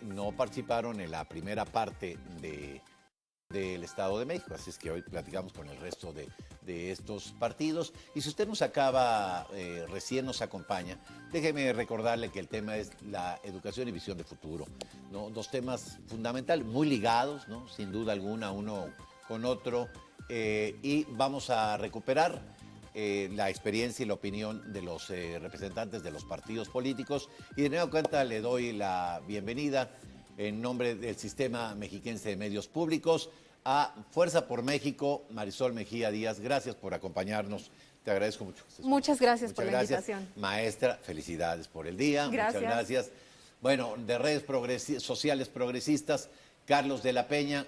no participaron en la primera parte del Estado de México. Así es que hoy platicamos con el resto de estos partidos. Y si usted recién nos acompaña, déjeme recordarle que el tema es la educación y visión de futuro, ¿no? Dos temas fundamentales, muy ligados, ¿no? Sin duda alguna, uno con otro. Y vamos a recuperar la experiencia y la opinión de los representantes de los partidos políticos. Y de nueva cuenta le doy la bienvenida en nombre del Sistema Mexiquense de Medios Públicos a Fuerza por México, Marisol Mejía Díaz. Gracias por acompañarnos. Te agradezco mucho. Muchas gracias por la invitación. Maestra, felicidades por el día. Gracias. Muchas gracias. Bueno, de redes sociales progresistas, Carlos de la Peña.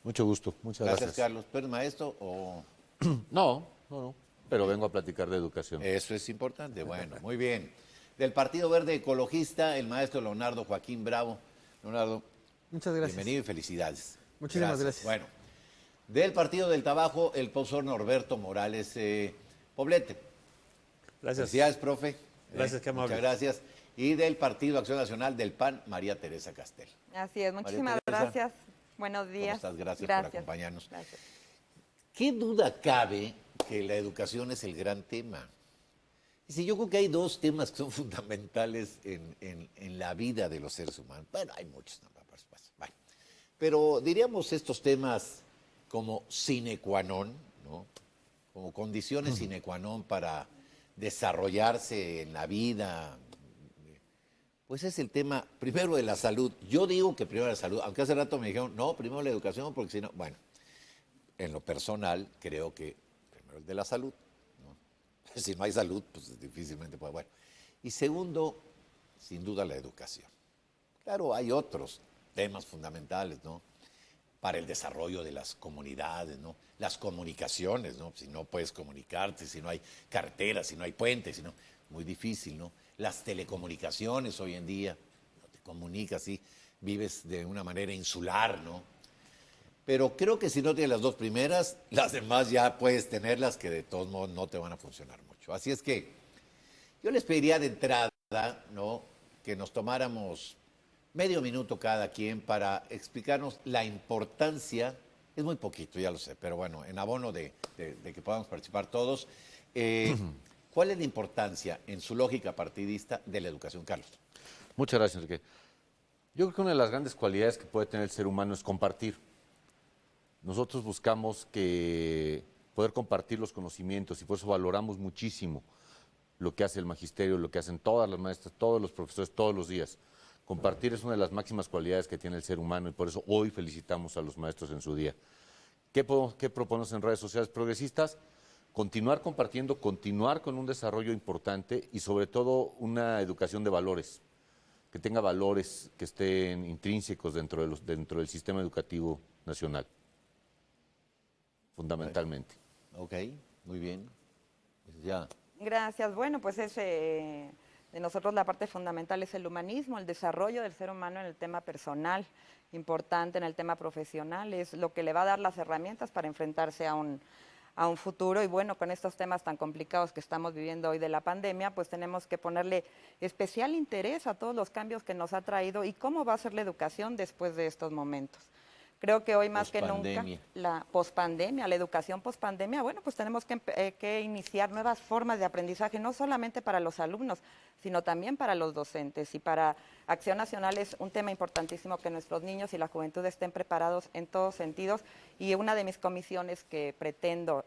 Mucho gusto, muchas gracias. Gracias, Carlos. ¿Pero eres maestro o...? No, pero vengo a platicar de educación. Eso es importante. Bueno, muy bien. Del Partido Verde Ecologista, el maestro Leonardo Joaquín Bravo. Leonardo, muchas gracias. Bienvenido y felicidades. Muchísimas gracias. Bueno, del Partido del Trabajo, el profesor Norberto Morales Poblete. Gracias. Felicidades, profe. Gracias, qué amable. Muchas gracias. Y del Partido Acción Nacional del PAN, María Teresa Castel. Así es, muchísimas gracias. Buenos días. ¿Cómo estás? Gracias por acompañarnos. Gracias. ¿Qué duda cabe que la educación es el gran tema? Sí, yo creo que hay dos temas que son fundamentales en la vida de los seres humanos. Bueno, hay muchos, ¿no? Bueno, pero diríamos estos temas como sine qua non, ¿no? Como condiciones sine qua non para desarrollarse en la vida. Pues es el tema primero de la salud. Yo digo que primero la salud, aunque hace rato me dijeron, no, primero la educación, porque si no, bueno, en lo personal creo que primero el de la salud. Si no hay salud, pues difícilmente puede. Bueno. Y segundo, sin duda, la educación. Claro, hay otros temas fundamentales, ¿no? Para el desarrollo de las comunidades, ¿no? Las comunicaciones, ¿no? Si no puedes comunicarte, si no hay carreteras, si no hay puentes, si no, muy difícil, ¿no? Las telecomunicaciones hoy en día, no te comunicas, sí, vives de una manera insular, ¿no? Pero creo que si no tienes las dos primeras, las demás ya puedes tenerlas, que de todos modos no te van a funcionar mucho. Así es que yo les pediría de entrada, ¿no?, que nos tomáramos medio minuto cada quien para explicarnos la importancia, es muy poquito, ya lo sé, pero bueno, en abono de que podamos participar todos, ¿cuál es la importancia en su lógica partidista de la educación, Carlos? Muchas gracias, Enrique. Yo creo que una de las grandes cualidades que puede tener el ser humano es compartir. Nosotros buscamos poder compartir los conocimientos y por eso valoramos muchísimo lo que hace el magisterio, lo que hacen todas las maestras, todos los profesores, todos los días. Compartir es una de las máximas cualidades que tiene el ser humano y por eso hoy felicitamos a los maestros en su día. ¿Qué proponemos en redes sociales progresistas? Continuar compartiendo, continuar con un desarrollo importante y sobre todo una educación de valores, que tenga valores que estén intrínsecos dentro del sistema educativo nacional. Fundamentalmente. Ok, muy bien. Pues ya. Gracias. Bueno, pues de nosotros la parte fundamental es el humanismo, el desarrollo del ser humano en el tema personal, importante en el tema profesional, es lo que le va a dar las herramientas para enfrentarse a un futuro. Y bueno, con estos temas tan complicados que estamos viviendo hoy de la pandemia, pues tenemos que ponerle especial interés a todos los cambios que nos ha traído y cómo va a ser la educación después de estos momentos. Creo que hoy más que nunca, la pospandemia, la educación pospandemia, bueno, pues tenemos que iniciar nuevas formas de aprendizaje, no solamente para los alumnos, sino también para los docentes. Y para Acción Nacional es un tema importantísimo que nuestros niños y la juventud estén preparados en todos sentidos. Y una de mis comisiones que pretendo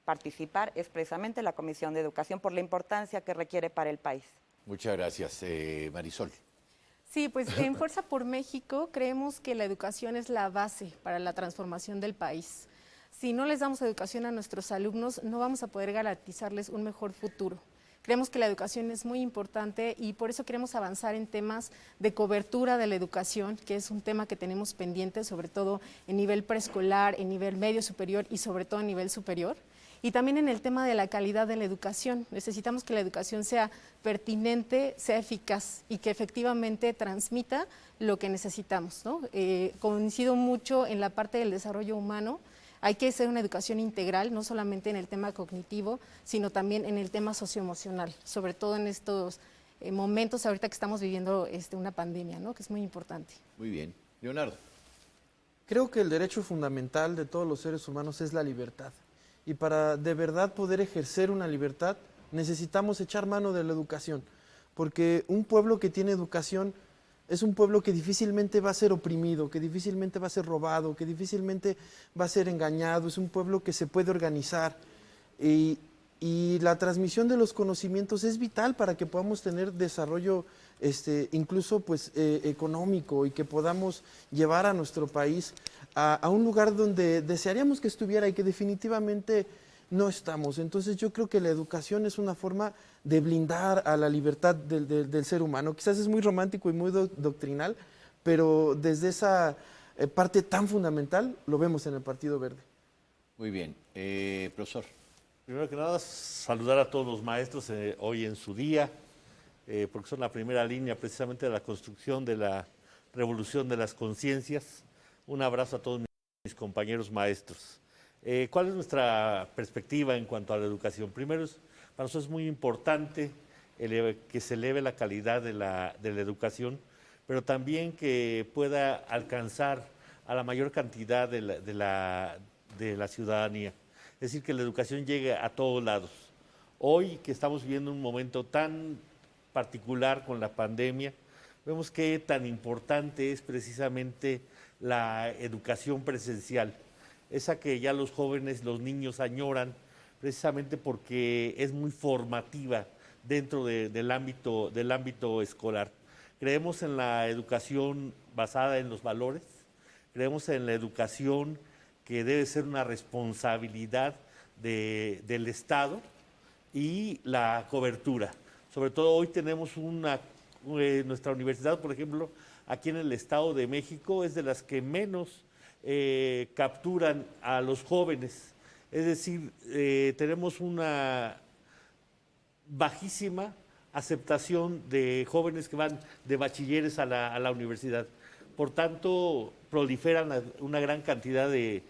participar es precisamente la Comisión de Educación por la importancia que requiere para el país. Muchas gracias, Marisol. Sí, pues en Fuerza por México creemos que la educación es la base para la transformación del país. Si no les damos educación a nuestros alumnos, no vamos a poder garantizarles un mejor futuro. Creemos que la educación es muy importante y por eso queremos avanzar en temas de cobertura de la educación, que es un tema que tenemos pendiente, sobre todo en nivel preescolar, en nivel medio superior y sobre todo en nivel superior. Y también en el tema de la calidad de la educación. Necesitamos que la educación sea pertinente, sea eficaz y que efectivamente transmita lo que necesitamos, ¿no? Coincido mucho en la parte del desarrollo humano. Hay que hacer una educación integral, no solamente en el tema cognitivo, sino también en el tema socioemocional, sobre todo en estos momentos ahorita que estamos viviendo una pandemia, ¿no? Que es muy importante. Muy bien. Leonardo. Creo que el derecho fundamental de todos los seres humanos es la libertad. Y para de verdad poder ejercer una libertad, necesitamos echar mano de la educación. Porque un pueblo que tiene educación es un pueblo que difícilmente va a ser oprimido, que difícilmente va a ser robado, que difícilmente va a ser engañado. Es un pueblo que se puede organizar. Y la transmisión de los conocimientos es vital para que podamos tener desarrollo incluso pues, económico y que podamos llevar a nuestro país a un lugar donde desearíamos que estuviera y que definitivamente no estamos. Entonces yo creo que la educación es una forma de blindar a la libertad del ser humano. Quizás es muy romántico y muy doctrinal, pero desde esa parte tan fundamental lo vemos en el Partido Verde. Muy bien. Profesor. Primero que nada, saludar a todos los maestros hoy en su día, porque son la primera línea precisamente de la construcción de la revolución de las conciencias. Un abrazo a todos mis compañeros maestros. ¿Cuál es nuestra perspectiva en cuanto a la educación? Primero, para nosotros es muy importante que se eleve la calidad de la educación, pero también que pueda alcanzar a la mayor cantidad de la ciudadanía. Es decir, que la educación llegue a todos lados. Hoy que estamos viviendo un momento tan particular con la pandemia, vemos qué tan importante es precisamente la educación presencial, esa que ya los jóvenes, los niños añoran, precisamente porque es muy formativa dentro del ámbito escolar. Creemos en la educación basada en los valores, creemos en la educación que debe ser una responsabilidad del Estado y la cobertura. Sobre todo hoy tenemos nuestra universidad, por ejemplo, aquí en el Estado de México, es de las que menos capturan a los jóvenes. Es decir, tenemos una bajísima aceptación de jóvenes que van de bachilleres a la universidad. Por tanto, proliferan una gran cantidad de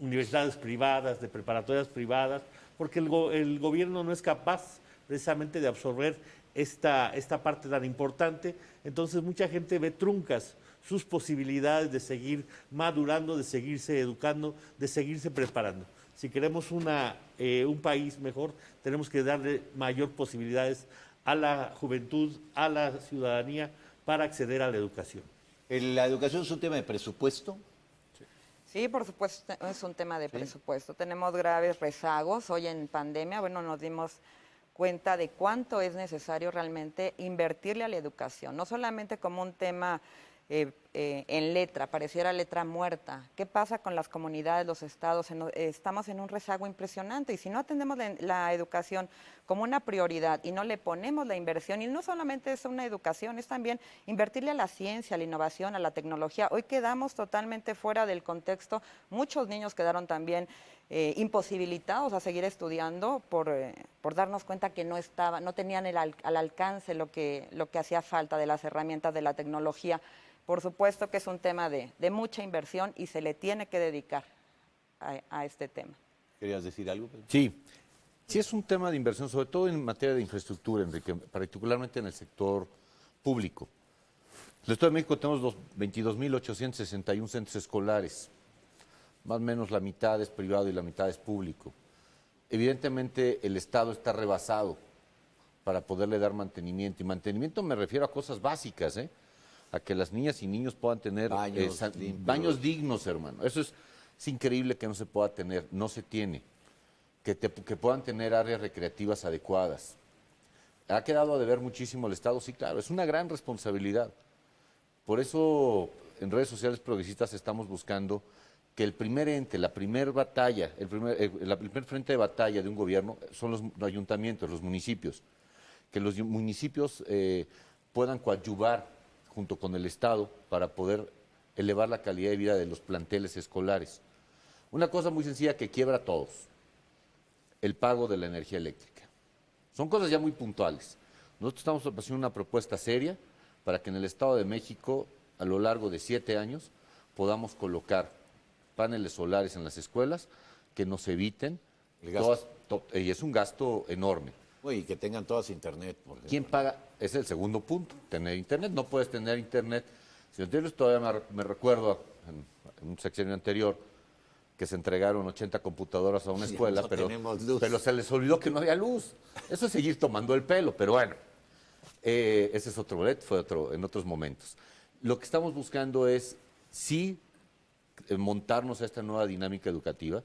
universidades privadas, de preparatorias privadas, porque el gobierno no es capaz precisamente de absorber esta parte tan importante. Entonces mucha gente ve truncas sus posibilidades de seguir madurando, de seguirse educando, de seguirse preparando. Si queremos un país mejor, tenemos que darle mayor posibilidades a la juventud, a la ciudadanía, para acceder a la educación. ¿La educación es un tema de presupuesto? Sí, por supuesto, es un tema de presupuesto. Tenemos graves rezagos. Hoy en pandemia, bueno, nos dimos cuenta de cuánto es necesario realmente invertirle a la educación, no solamente como un tema en letra, pareciera letra muerta. ¿Qué pasa con las comunidades, los estados? Estamos en un rezago impresionante y si no atendemos la educación como una prioridad y no le ponemos la inversión, y no solamente es una educación, es también invertirle a la ciencia, a la innovación, a la tecnología. Hoy quedamos totalmente fuera del contexto, muchos niños quedaron también imposibilitados a seguir estudiando por darnos cuenta que no tenían al alcance lo que hacía falta de las herramientas de la tecnología. Por supuesto que es un tema de mucha inversión y se le tiene que dedicar a este tema. ¿Querías decir algo, Pedro? Sí es un tema de inversión, sobre todo en materia de infraestructura, Enrique, particularmente en el sector público. En el Estado de México tenemos 22.861 centros escolares, más o menos la mitad es privado y la mitad es público. Evidentemente el Estado está rebasado para poderle dar mantenimiento, y mantenimiento me refiero a cosas básicas, a que las niñas y niños puedan tener baños dignos, hermano. Eso es increíble que no se pueda tener, no se tiene. Que puedan tener áreas recreativas adecuadas. ¿Ha quedado a deber muchísimo el Estado? Sí, claro, es una gran responsabilidad. Por eso en redes sociales progresistas estamos buscando que el primer ente, la primer batalla, el primer frente de batalla de un gobierno son los ayuntamientos, los municipios. Que los municipios puedan coadyuvar junto con el Estado para poder elevar la calidad de vida de los planteles escolares. Una cosa muy sencilla que quiebra a todos, el pago de la energía eléctrica. Son cosas ya muy puntuales. Nosotros estamos haciendo una propuesta seria para que en el Estado de México, a lo largo de 7 años, podamos colocar paneles solares en las escuelas que nos eviten, y es un gasto enorme. Oye, y que tengan todas internet, por ejemplo. ¿Quién paga? Ese es el segundo punto, tener internet. No puedes tener internet. Si yo todavía me recuerdo en un sexenio anterior que se entregaron 80 computadoras a una escuela, no pero tenemos luz. se les olvidó que no había luz. Eso es seguir tomando el pelo, pero bueno, ese es otro boleto, fue en otros momentos. Lo que estamos buscando es sí montarnos a esta nueva dinámica educativa,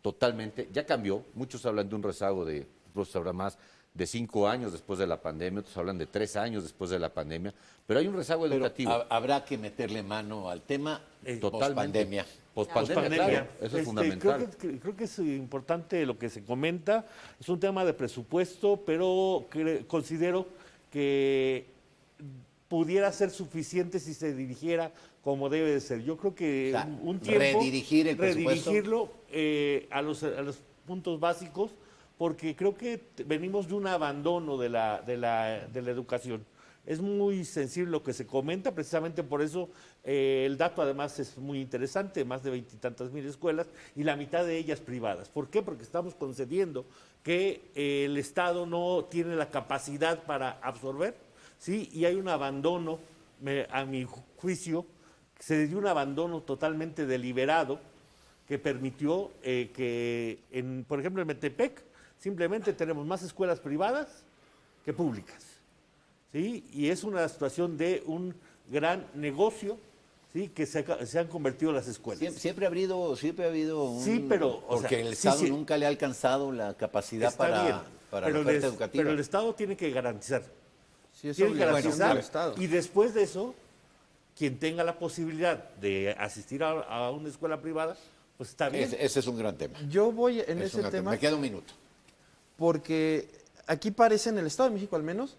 totalmente. Ya cambió, muchos hablan de un rezago de, otros hablan más, de 5 años después de la pandemia, otros hablan de 3 años después de la pandemia, pero hay un rezago educativo. Habrá que meterle mano al tema Post-pandemia. Pospandemia. Claro, eso es fundamental. Creo que es importante lo que se comenta. Es un tema de presupuesto, pero considero que pudiera ser suficiente si se dirigiera como debe de ser. Yo creo que O sea, un tiempo redirigir el presupuesto. redirigirlo a los puntos básicos, porque creo que venimos de un abandono de la educación. Es muy sensible lo que se comenta, precisamente por eso el dato además es muy interesante, más de 20 y tantas mil escuelas y la mitad de ellas privadas. ¿Por qué? Porque estamos concediendo que el Estado no tiene la capacidad para absorber, ¿sí? Y hay un abandono, a mi juicio, se dio un abandono totalmente deliberado que permitió que, por ejemplo, en Metepec, simplemente tenemos más escuelas privadas que públicas. ¿Sí? Y es una situación de un gran negocio, ¿sí? Que se han convertido las escuelas. Siempre ha habido un... Sí, pero... Porque el Estado nunca le ha alcanzado la capacidad para la oferta educativa. Pero el Estado tiene que garantizar. Sí, es Tiene que obligación garantizar. del Estado. Y después de eso, quien tenga la posibilidad de asistir a una escuela privada, pues está bien. Ese es un gran tema. Yo voy en Es ese un gran tema Me queda un minuto. porque aquí parece, en el Estado de México al menos,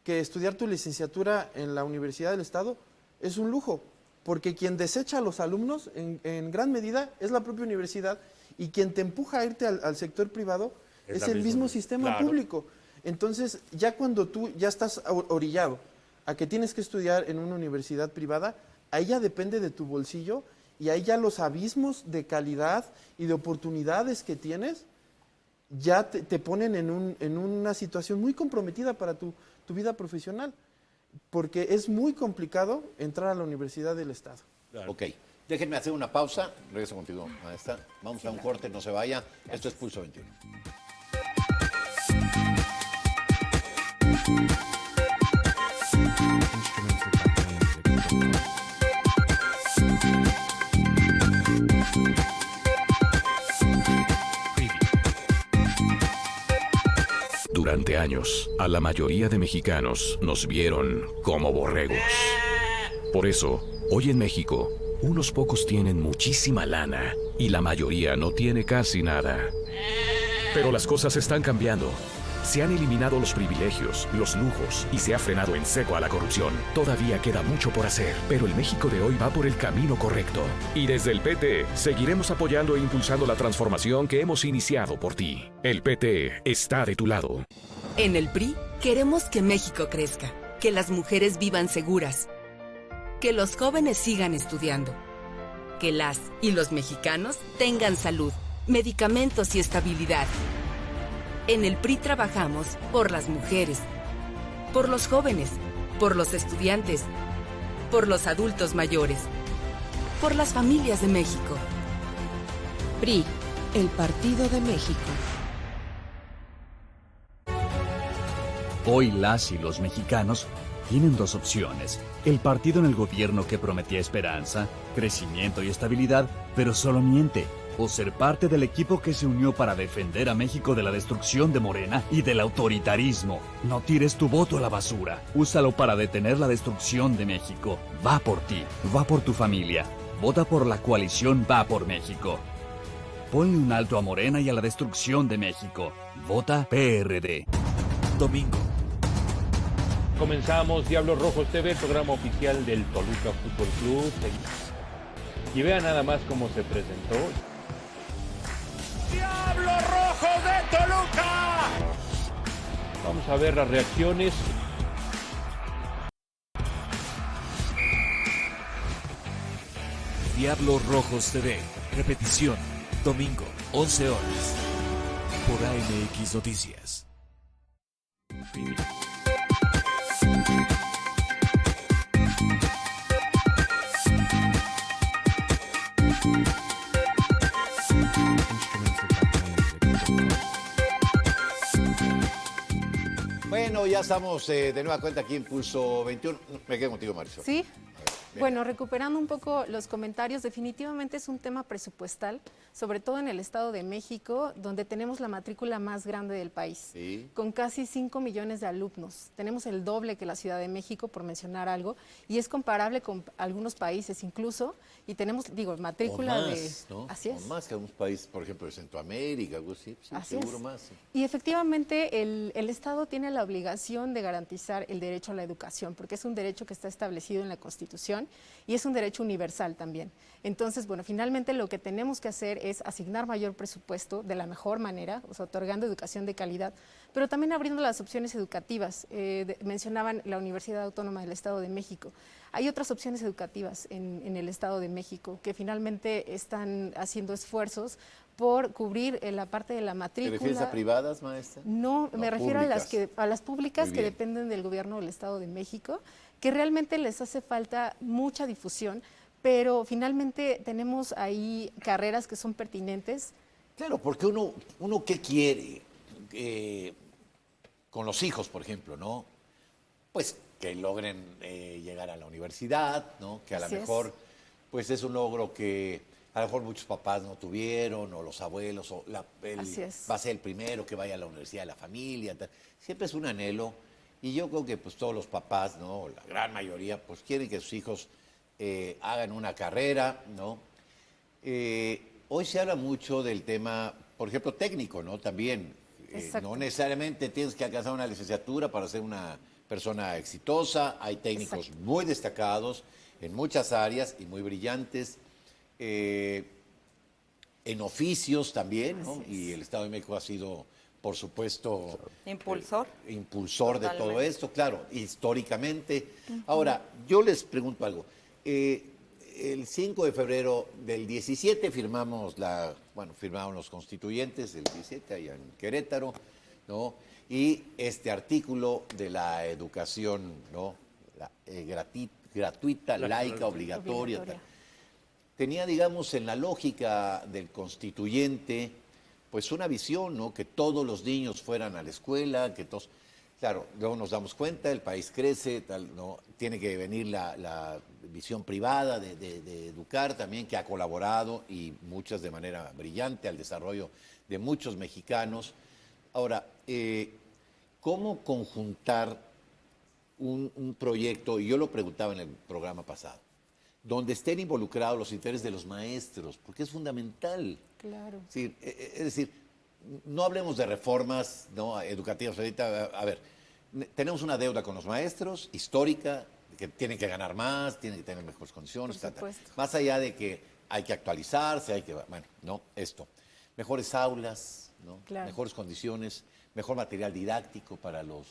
que estudiar tu licenciatura en la Universidad del Estado es un lujo, porque quien desecha a los alumnos en gran medida es la propia universidad y quien te empuja a irte al sector privado es el mismo sistema público. Entonces, ya cuando tú ya estás orillado a que tienes que estudiar en una universidad privada, ahí ya depende de tu bolsillo y ahí ya los abismos de calidad y de oportunidades que tienes ya te ponen en una situación muy comprometida para tu vida profesional, porque es muy complicado entrar a la Universidad del Estado. Claro. Ok, déjenme hacer una pausa. Regreso contigo, maestra. Vamos a un corte, no se vaya. Esto es Pulso 21. Durante años, a la mayoría de mexicanos nos vieron como borregos. Por eso, hoy en México, unos pocos tienen muchísima lana y la mayoría no tiene casi nada. Pero las cosas están cambiando. Se han eliminado los privilegios, los lujos y se ha frenado en seco a la corrupción. Todavía queda mucho por hacer, pero el México de hoy va por el camino correcto. Y desde el PT seguiremos apoyando e impulsando la transformación que hemos iniciado por ti. El PT está de tu lado. En el PRI queremos que México crezca, que las mujeres vivan seguras, que los jóvenes sigan estudiando, que las y los mexicanos tengan salud, medicamentos y estabilidad. En el PRI trabajamos por las mujeres, por los jóvenes, por los estudiantes, por los adultos mayores, por las familias de México. PRI, el Partido de México. Hoy las y los mexicanos tienen dos opciones. El partido en el gobierno que prometía esperanza, crecimiento y estabilidad, pero solo miente. O ser parte del equipo que se unió para defender a México de la destrucción de Morena y del autoritarismo. No tires tu voto a la basura. Úsalo para detener la destrucción de México. Va por ti, va por tu familia. Vota por la coalición Va por México. Ponle un alto a Morena y a la destrucción de México. Vota PRD. Domingo. Comenzamos Diablos Rojos TV, el programa oficial del Toluca Fútbol Club. Y vean nada más cómo se presentó. ¡Diablos Rojos de Toluca! Vamos a ver las reacciones. Diablos Rojos TV, repetición, domingo, 11 horas, por AMX Noticias. fin. Bueno, ya estamos de nueva cuenta aquí en Pulso 21. Me quedo contigo, Marisol. Sí. Bueno, recuperando un poco los comentarios, definitivamente es un tema presupuestal, sobre todo en el Estado de México, donde tenemos la matrícula más grande del país, Sí. con casi 5 millones de alumnos. Tenemos el doble que la Ciudad de México, por mencionar algo, y es comparable con algunos países incluso, y tenemos, digo, matrícula o más, de... ¿no? Así es. O más que algunos países, por ejemplo, de Centroamérica, algo así. Sí, Así seguro es. más. Sí. Y efectivamente el Estado tiene la obligación de garantizar el derecho a la educación, porque es un derecho que está establecido en la Constitución y es un derecho universal también. Entonces, bueno, finalmente lo que tenemos que hacer es asignar mayor presupuesto de la mejor manera, o sea, otorgando educación de calidad, pero también abriendo las opciones educativas. Mencionaban la Universidad Autónoma del Estado de México. Hay otras opciones educativas en el Estado de México que finalmente están haciendo esfuerzos por cubrir la parte de la ¿Te matrícula. refieres a privadas, maestra? No, me refiero públicas. a las públicas Muy que bien. dependen del gobierno del Estado de México, que realmente les hace falta mucha difusión, pero finalmente tenemos ahí carreras que son pertinentes. Claro, porque uno ¿qué quiere? Con los hijos, por ejemplo, ¿no? Pues que logren llegar a la universidad, ¿no? Que a lo Así es. mejor, pues es un logro que a lo mejor muchos papás no tuvieron, o los abuelos, o Así es. va a ser el primero que vaya a la universidad de la familia. Tal. Siempre es un anhelo, y yo creo que pues todos los papás, ¿no? La gran mayoría, pues quieren que sus hijos hagan una carrera, ¿no? Hoy se habla mucho del tema, por ejemplo, técnico, ¿no? También. Exacto. No necesariamente tienes que alcanzar una licenciatura para ser una persona exitosa. Hay técnicos muy destacados en muchas áreas y muy brillantes. En oficios también, ¿no? Y el Estado de México ha sido, por supuesto, Impulsor. impulsor de todo Totalmente. esto, claro, históricamente. Ahora, yo les pregunto algo. El 5 de febrero del 17 firmamos los constituyentes, el 17 allá en Querétaro, ¿no? Y este artículo de la educación, ¿no? Gratuita, laica, obligatoria. Tal. Tenía, digamos, en la lógica del constituyente, pues una visión, ¿no? Que todos los niños fueran a la escuela, que todos... Claro, luego nos damos cuenta, el país crece, tal, ¿no? Tiene que venir la visión privada de educar también, que ha colaborado, y muchas de manera brillante, al desarrollo de muchos mexicanos. Ahora, ¿cómo conjuntar un proyecto, y yo lo preguntaba en el programa pasado, donde estén involucrados los intereses de los maestros, porque es fundamental? Claro. Sí, es decir, no hablemos de reformas, ¿no? Educativas. Ahorita, a ver, tenemos una deuda con los maestros, histórica, que tienen que ganar más, tienen que tener mejores condiciones. Por Tal, tal. supuesto. Más allá de que hay que actualizarse, hay que, bueno, no, esto. Mejores aulas, ¿no? Claro. Mejores condiciones, mejor material didáctico para los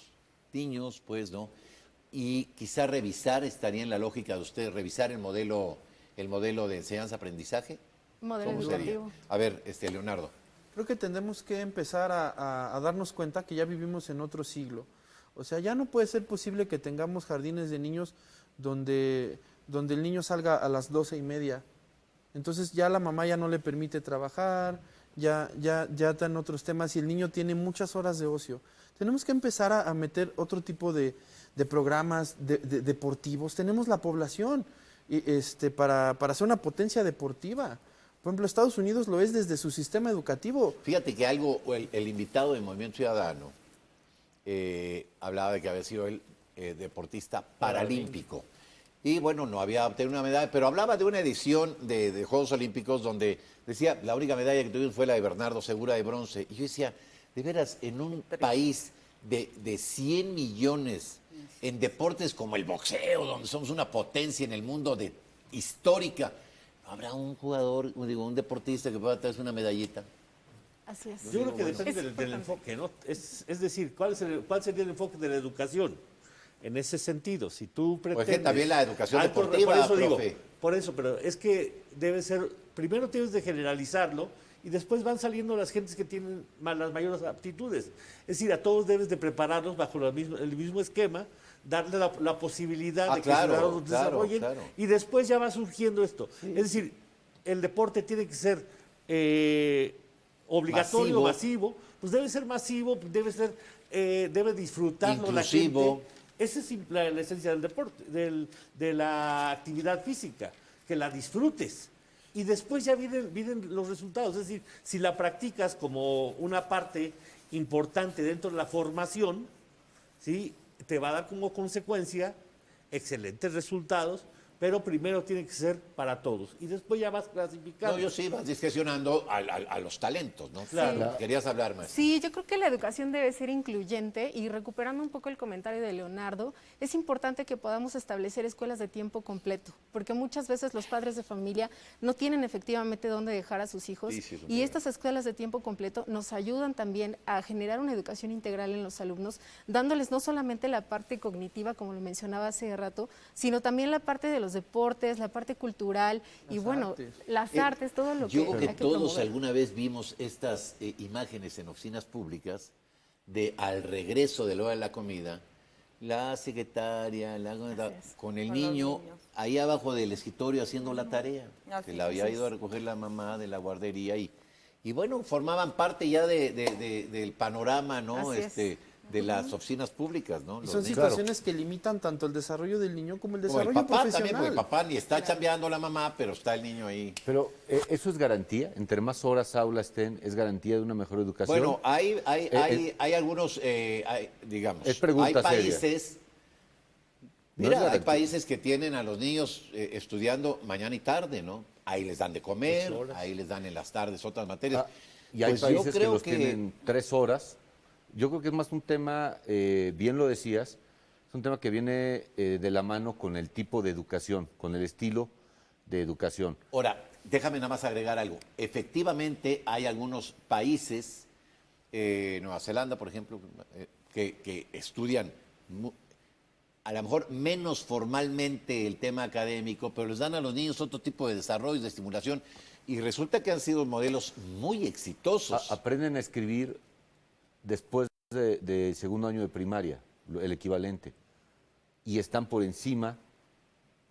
niños, pues, ¿no? Y quizá revisar, estaría en la lógica de ustedes, revisar el modelo de enseñanza-aprendizaje. Modelo ¿Cómo sería? educativo. A ver, Leonardo. Creo que tenemos que empezar a darnos cuenta que ya vivimos en otro siglo. O sea, ya no puede ser posible que tengamos jardines de niños donde el niño salga a las 12:30. Entonces ya la mamá ya no le permite trabajar, ya están otros temas y el niño tiene muchas horas de ocio. Tenemos que empezar a meter otro tipo de programas deportivos. Tenemos la población para ser una potencia deportiva. Por ejemplo, Estados Unidos lo es desde su sistema educativo. Fíjate que el invitado del Movimiento Ciudadano hablaba de que había sido él deportista paralímpico. Y bueno, no había obtenido una medalla, pero hablaba de una edición de Juegos Olímpicos donde decía, la única medalla que tuvimos fue la de Bernardo Segura de bronce. Y yo decía, de veras, en un país de 100 millones en deportes como el boxeo, donde somos una potencia en el mundo histórica, ¿habrá un jugador, un deportista que pueda traerse una medallita? Así es. Yo creo que depende del enfoque, ¿no? Es decir, ¿cuál sería el enfoque de la educación? En ese sentido, si tú pretendes... Pues que también la educación deportiva, por eso digo, profe. por eso, pero es que debe ser... Primero tienes de generalizarlo y después van saliendo las gentes que tienen las mayores aptitudes. Es decir, a todos debes de prepararlos bajo el mismo esquema, darle la posibilidad de que se desarrollen, y después ya va surgiendo esto. Sí. Es decir, el deporte tiene que ser obligatorio, masivo, pues debe ser masivo, debe disfrutarlo inclusivo. La gente. Esa es la esencia del deporte, de la actividad física, que la disfrutes. Y después ya vienen los resultados. Es decir, si la practicas como una parte importante dentro de la formación, ¿sí?, te va a dar como consecuencia excelentes resultados, pero primero tiene que ser para todos. Y después ya vas clasificando. No, yo sí, vas discrecionando a los talentos, ¿no? Claro. Sí. Querías hablar más. Sí, yo creo que la educación debe ser incluyente, y recuperando un poco el comentario de Leonardo, es importante que podamos establecer escuelas de tiempo completo, porque muchas veces los padres de familia no tienen efectivamente dónde dejar a sus hijos, y estas escuelas de tiempo completo nos ayudan también a generar una educación integral en los alumnos, dándoles no solamente la parte cognitiva, como lo mencionaba hace rato, sino también la parte de los deportes, la parte cultural y las artes, todo lo Yo que creo que hay que todos promover. alguna vez vimos estas imágenes en oficinas públicas de al regreso de la hora de la comida, la secretaria, con el niño ahí abajo del escritorio haciendo la tarea, que la había ido a recoger la mamá de la guardería y bueno, formaban parte ya del panorama, ¿no? De las oficinas públicas, ¿no? Y son situaciones que limitan tanto el desarrollo del niño como el desarrollo el papá profesional. también, porque el papá ni está chambeando la mamá, pero está el niño ahí. Pero eso es garantía, entre más horas aula estén, es garantía de una mejor educación. Bueno, hay algunos, digamos, es pregunta hay países, seria. Mira, hay países que tienen a los niños estudiando mañana y tarde, ¿no? Ahí les dan de comer, ahí les dan en las tardes otras materias. Y hay países que los tienen 3 horas. Yo creo que es más un tema, bien lo decías, es un tema que viene de la mano con el tipo de educación, con el estilo de educación. Ahora, déjame nada más agregar algo. Efectivamente, hay algunos países, Nueva Zelanda, por ejemplo, que estudian a lo mejor menos formalmente el tema académico, pero les dan a los niños otro tipo de desarrollo, de estimulación, y resulta que han sido modelos muy exitosos. Aprenden a escribir después de segundo año de primaria, el equivalente, y están por encima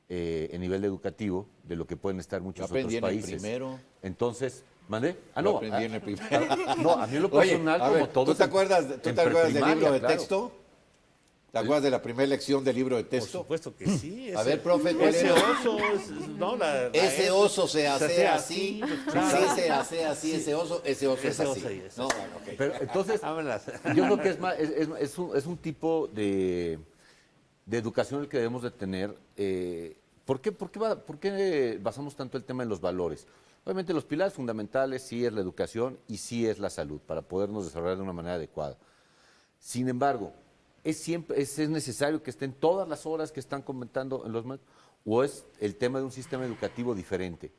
en nivel educativo de lo que pueden estar muchos otros países. El primero. Entonces, ¿mandé? No, aprendí en el primero. No, a mí en lo personal, oye, como todo. ¿Tú te acuerdas del libro de texto? ¿Te acuerdas de la primera lección del libro de texto? Por supuesto que sí. A ver, profe, ¿cuál ese era? oso, ese oso se hace así, claro. sí se hace así, ese oso es así. No, okay. Pero entonces, yo creo que es un tipo de educación el que debemos de tener. ¿Por qué basamos tanto el tema en los valores? Obviamente los pilares fundamentales sí es la educación y sí es la salud, para podernos desarrollar de una manera adecuada. Sin embargo, ¿es necesario que estén todas las horas que están comentando en los maestros? ¿O es el tema de un sistema educativo diferente,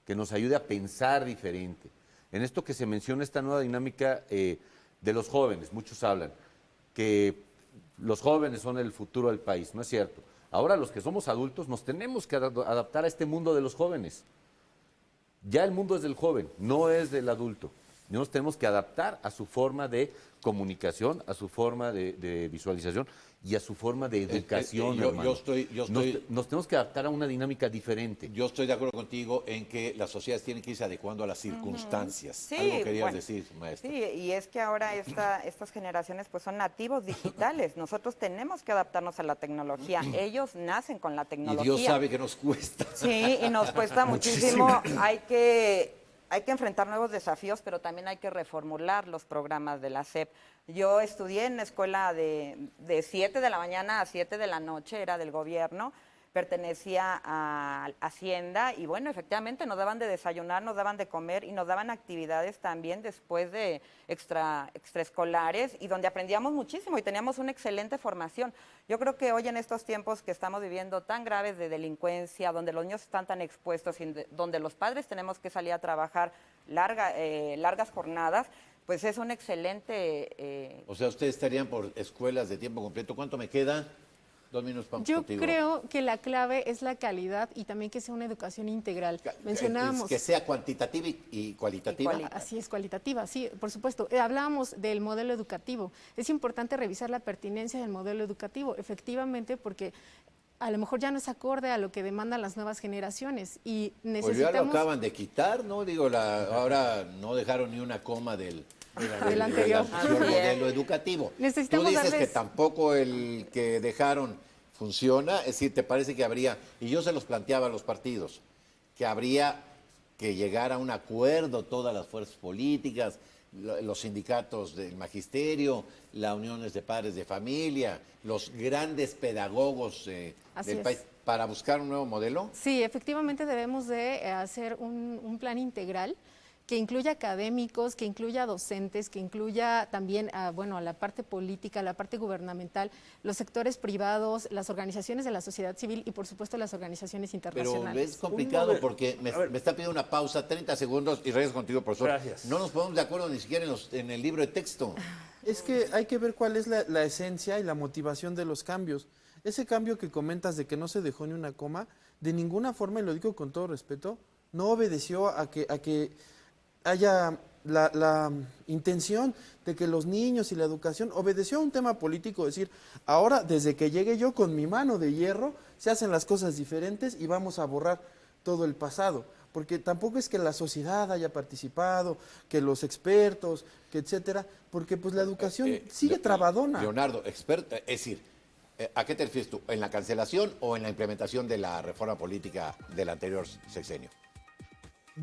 que nos ayude a pensar diferente? En esto que se menciona, esta nueva dinámica de los jóvenes, muchos hablan que los jóvenes son el futuro del país, no es cierto. Ahora los que somos adultos nos tenemos que adaptar a este mundo de los jóvenes. Ya el mundo es del joven, no es del adulto. Nos tenemos que adaptar a su forma de comunicación, a su forma de visualización y a su forma de educación. Nos tenemos que adaptar a una dinámica diferente. Yo estoy de acuerdo contigo en que las sociedades tienen que irse adecuando a las circunstancias. Sí, algo querías decir, maestra. Sí, y es que ahora estas generaciones pues son nativos digitales. Nosotros tenemos que adaptarnos a la tecnología. Ellos nacen con la tecnología. Y Dios sabe que nos cuesta. Sí, y nos cuesta muchísimo. Hay que enfrentar nuevos desafíos, pero también hay que reformular los programas de la SEP. Yo estudié en una escuela de 7 de la mañana a 7 de la noche, era del gobierno, pertenecía a Hacienda y bueno, efectivamente nos daban de desayunar, nos daban de comer y nos daban actividades también después de extraescolares y donde aprendíamos muchísimo y teníamos una excelente formación. Yo creo que hoy en estos tiempos que estamos viviendo tan graves de delincuencia, donde los niños están tan expuestos, donde los padres tenemos que salir a trabajar largas jornadas, pues es un excelente... O sea, ustedes estarían por escuelas de tiempo completo. ¿Cuánto me queda? 2 minutos, vamos Yo contigo. creo que la clave es la calidad y también que sea una educación integral. Mencionábamos... Que sea cuantitativa y cualitativa. Así es, cualitativa, sí, por supuesto. Hablábamos del modelo educativo. Es importante revisar la pertinencia del modelo educativo, efectivamente, porque a lo mejor ya no es acorde a lo que demandan las nuevas generaciones y necesitamos... Pues ya lo acaban de quitar, ¿no? Digo, ahora no dejaron ni una coma del anterior modelo educativo. Necesitamos Tú dices darles... que tampoco el que dejaron funciona, es decir, ¿te parece que habría, y yo se los planteaba a los partidos, que habría que llegar a un acuerdo todas las fuerzas políticas, los sindicatos del magisterio, las uniones de padres de familia, los grandes pedagogos del país, para buscar un nuevo modelo? Sí, efectivamente debemos de hacer un plan integral que incluya académicos, que incluya docentes, que incluya también a la parte política, la parte gubernamental, los sectores privados, las organizaciones de la sociedad civil y, por supuesto, las organizaciones internacionales. Pero es complicado porque me está pidiendo una pausa, 30 segundos, y regreso contigo, profesor. Gracias. No nos ponemos de acuerdo ni siquiera en el libro de texto. Es que hay que ver cuál es la esencia y la motivación de los cambios. Ese cambio que comentas de que no se dejó ni una coma, de ninguna forma, y lo digo con todo respeto, no obedeció a que haya la intención de que los niños y la educación, obedeció a un tema político, decir, ahora desde que llegue yo con mi mano de hierro, se hacen las cosas diferentes y vamos a borrar todo el pasado. Porque tampoco es que la sociedad haya participado, que los expertos, que etcétera, porque pues la educación sigue trabadona. Leonardo, experto, es decir, ¿a qué te refieres tú? ¿En la cancelación o en la implementación de la reforma política del anterior sexenio?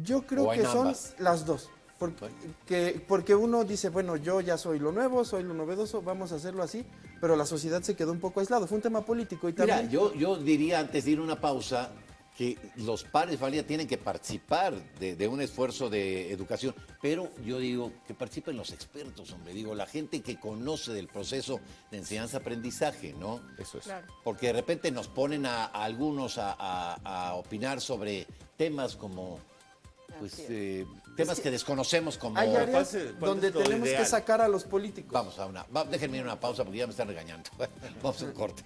Yo creo que son las dos. Porque uno dice, bueno, yo ya soy lo nuevo, soy lo novedoso, vamos a hacerlo así, pero la sociedad se quedó un poco aislado. Fue un tema político y también... Mira, yo diría, antes de ir a una pausa, que los padres de familia tienen que participar de un esfuerzo de educación, pero yo digo que participen los expertos, hombre, digo, la gente que conoce del proceso de enseñanza-aprendizaje, ¿no? Eso es. Claro. Porque de repente nos ponen a algunos a opinar sobre temas como, pues, temas que desconocemos como... Hay áreas donde tenemos que sacar a los políticos. Vamos a déjenme ir a una pausa porque ya me están regañando. Vamos a un corte.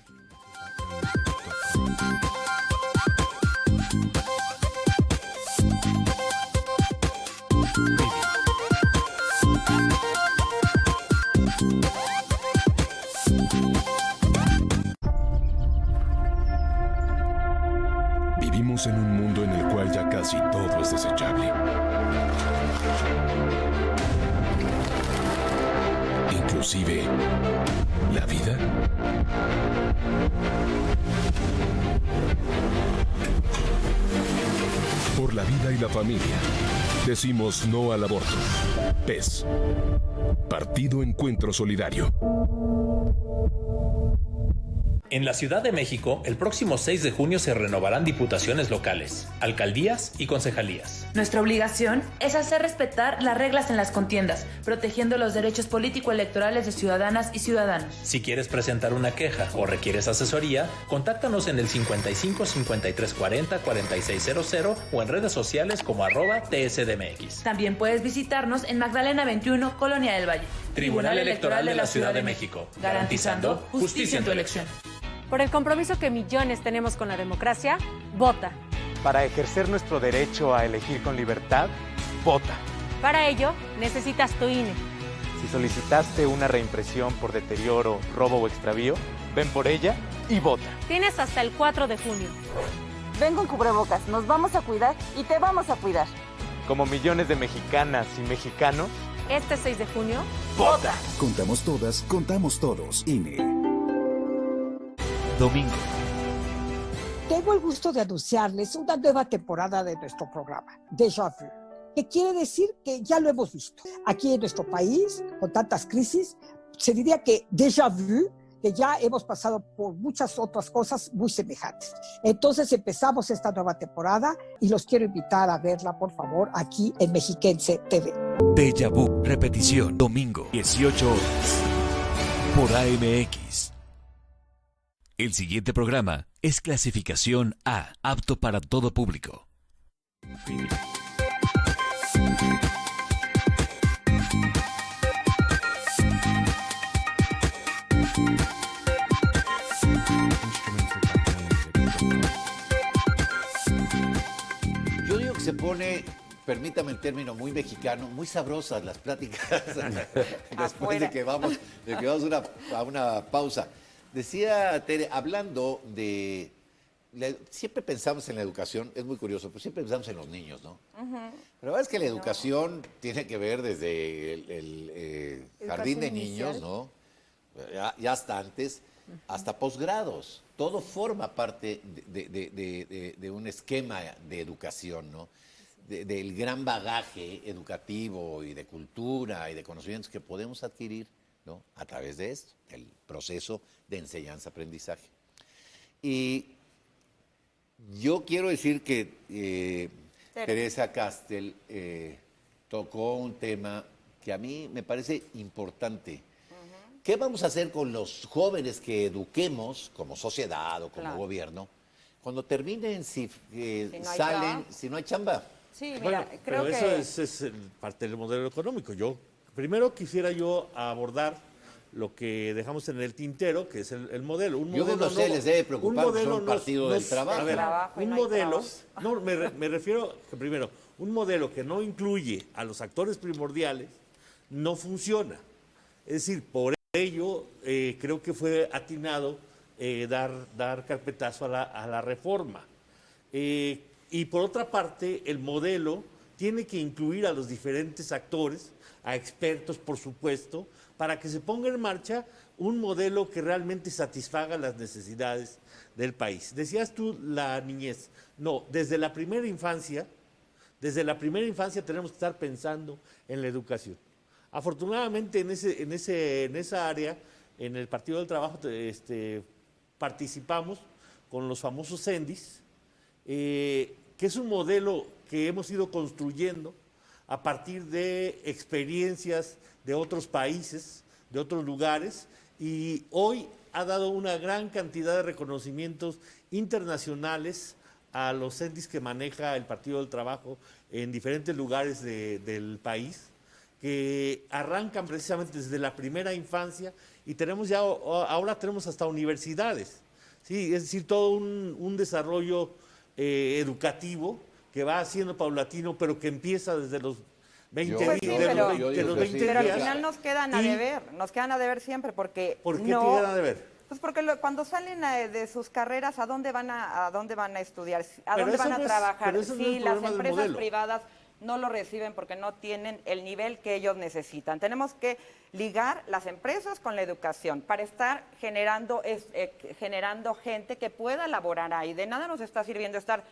Vivimos en un mundo en el cual ya casi todo es desechable. Inclusive la vida. Por la vida y la familia, decimos no al aborto. PES. Partido Encuentro Solidario. En la Ciudad de México, el próximo 6 de junio se renovarán diputaciones locales, alcaldías y concejalías. Nuestra obligación es hacer respetar las reglas en las contiendas, protegiendo los derechos político-electorales de ciudadanas y ciudadanos. Si quieres presentar una queja o requieres asesoría, contáctanos en el 55 53 40 4600 o en redes sociales como @TSDMX. También puedes visitarnos en Magdalena 21, Colonia del Valle. Tribunal Electoral de la Ciudad de México, garantizando justicia en tu elección. Por el compromiso que millones tenemos con la democracia, vota. Para ejercer nuestro derecho a elegir con libertad, vota. Para ello, necesitas tu INE. Si solicitaste una reimpresión por deterioro, robo o extravío, ven por ella y vota. Tienes hasta el 4 de junio. Ven con cubrebocas, nos vamos a cuidar y te vamos a cuidar. Como millones de mexicanas y mexicanos, este 6 de junio, ¡vota! Contamos todas, contamos todos. INE. Domingo. Tengo el gusto de anunciarles una nueva temporada de nuestro programa, Déjà Vu, que quiere decir que ya lo hemos visto. Aquí en nuestro país, con tantas crisis, se diría que Déjà Vu, que ya hemos pasado por muchas otras cosas muy semejantes. Entonces empezamos esta nueva temporada y los quiero invitar a verla, por favor, aquí en Mexiquense TV. Déjà Vu, repetición, domingo, 18 horas, por AMX. El siguiente programa es clasificación A, apto para todo público. se pone, permítame el término muy mexicano, muy sabrosas las pláticas después de que vamos a una pausa. Decía Tere, hablando de... siempre pensamos en la educación, es muy curioso, pero siempre pensamos en los niños, ¿no? Pero la verdad es que la educación tiene que ver desde el jardín de niños, ¿no? Ya hasta antes, hasta posgrados. Todo forma parte de un esquema de educación, ¿no? Del gran bagaje educativo y de cultura y de conocimientos que podemos adquirir, ¿no? A través de esto, del proceso de enseñanza-aprendizaje. Y yo quiero decir que Teresa Castel tocó un tema que a mí me parece importante. ¿Qué vamos a hacer con los jóvenes que eduquemos como sociedad o como gobierno cuando terminen, si no hay chamba? Sí, mira, Bueno, creo pero que... eso es parte del modelo económico. Primero quisiera yo abordar lo que dejamos en el tintero, que es el modelo. Un Yo modelo no sé, les debe preocupar, son un partido del trabajo. A ver, Trabajo y un no hay modelo, trabajo. me refiero que primero, un modelo que no incluye a los actores primordiales no funciona. Es decir, por ello creo que fue atinado dar carpetazo a la reforma. Y por otra parte, el modelo tiene que incluir a los diferentes actores, a expertos, por supuesto, para que se ponga en marcha un modelo que realmente satisfaga las necesidades del país. Decías tú la niñez. No, desde la primera infancia tenemos que estar pensando en la educación. Afortunadamente en esa área, en el Partido del Trabajo, participamos con los famosos CENDIS, que es un modelo que hemos ido construyendo a partir de experiencias de otros países, de otros lugares, y hoy ha dado una gran cantidad de reconocimientos internacionales a los CENDIS que maneja el Partido del Trabajo en diferentes lugares del país, que arrancan precisamente desde la primera infancia y ahora tenemos hasta universidades, ¿sí? Es decir, todo un desarrollo educativo que va haciendo paulatino, pero que empieza desde los 20 Pues sí, pero al días. final nos quedan a deber siempre, porque ¿Por qué te quedan a deber? Pues porque cuando salen de sus carreras, ¿a dónde van a estudiar? ¿A dónde van a trabajar? Si las empresas privadas no lo reciben porque no tienen el nivel que ellos necesitan. Tenemos que ligar las empresas con la educación para estar generando gente que pueda laborar ahí. De nada nos está sirviendo estar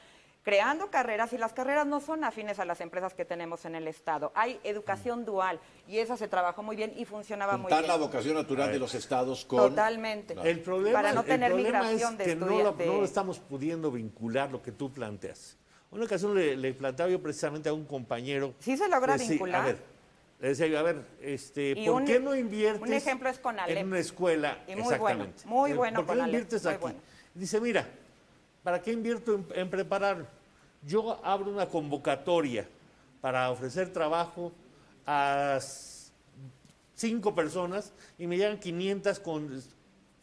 creando carreras y las carreras no son afines a las empresas que tenemos en el Estado. Hay educación dual y esa se trabajó muy bien y funcionaba muy bien. Juntar la vocación natural de los estados con... Totalmente. El problema, para no tener migración es que no lo estamos pudiendo vincular lo que tú planteas. Una ocasión le planteaba yo precisamente a un compañero... Sí se logra vincular. Le decía yo, ¿por qué no inviertes un ejemplo es Conalep, en una escuela? Y muy exactamente. Bueno, muy bueno ¿Por qué no Conalep, inviertes muy aquí? bueno. Dice, mira, ¿para qué invierto en preparar? Yo abro una convocatoria para ofrecer trabajo a 5 personas y me llegan 500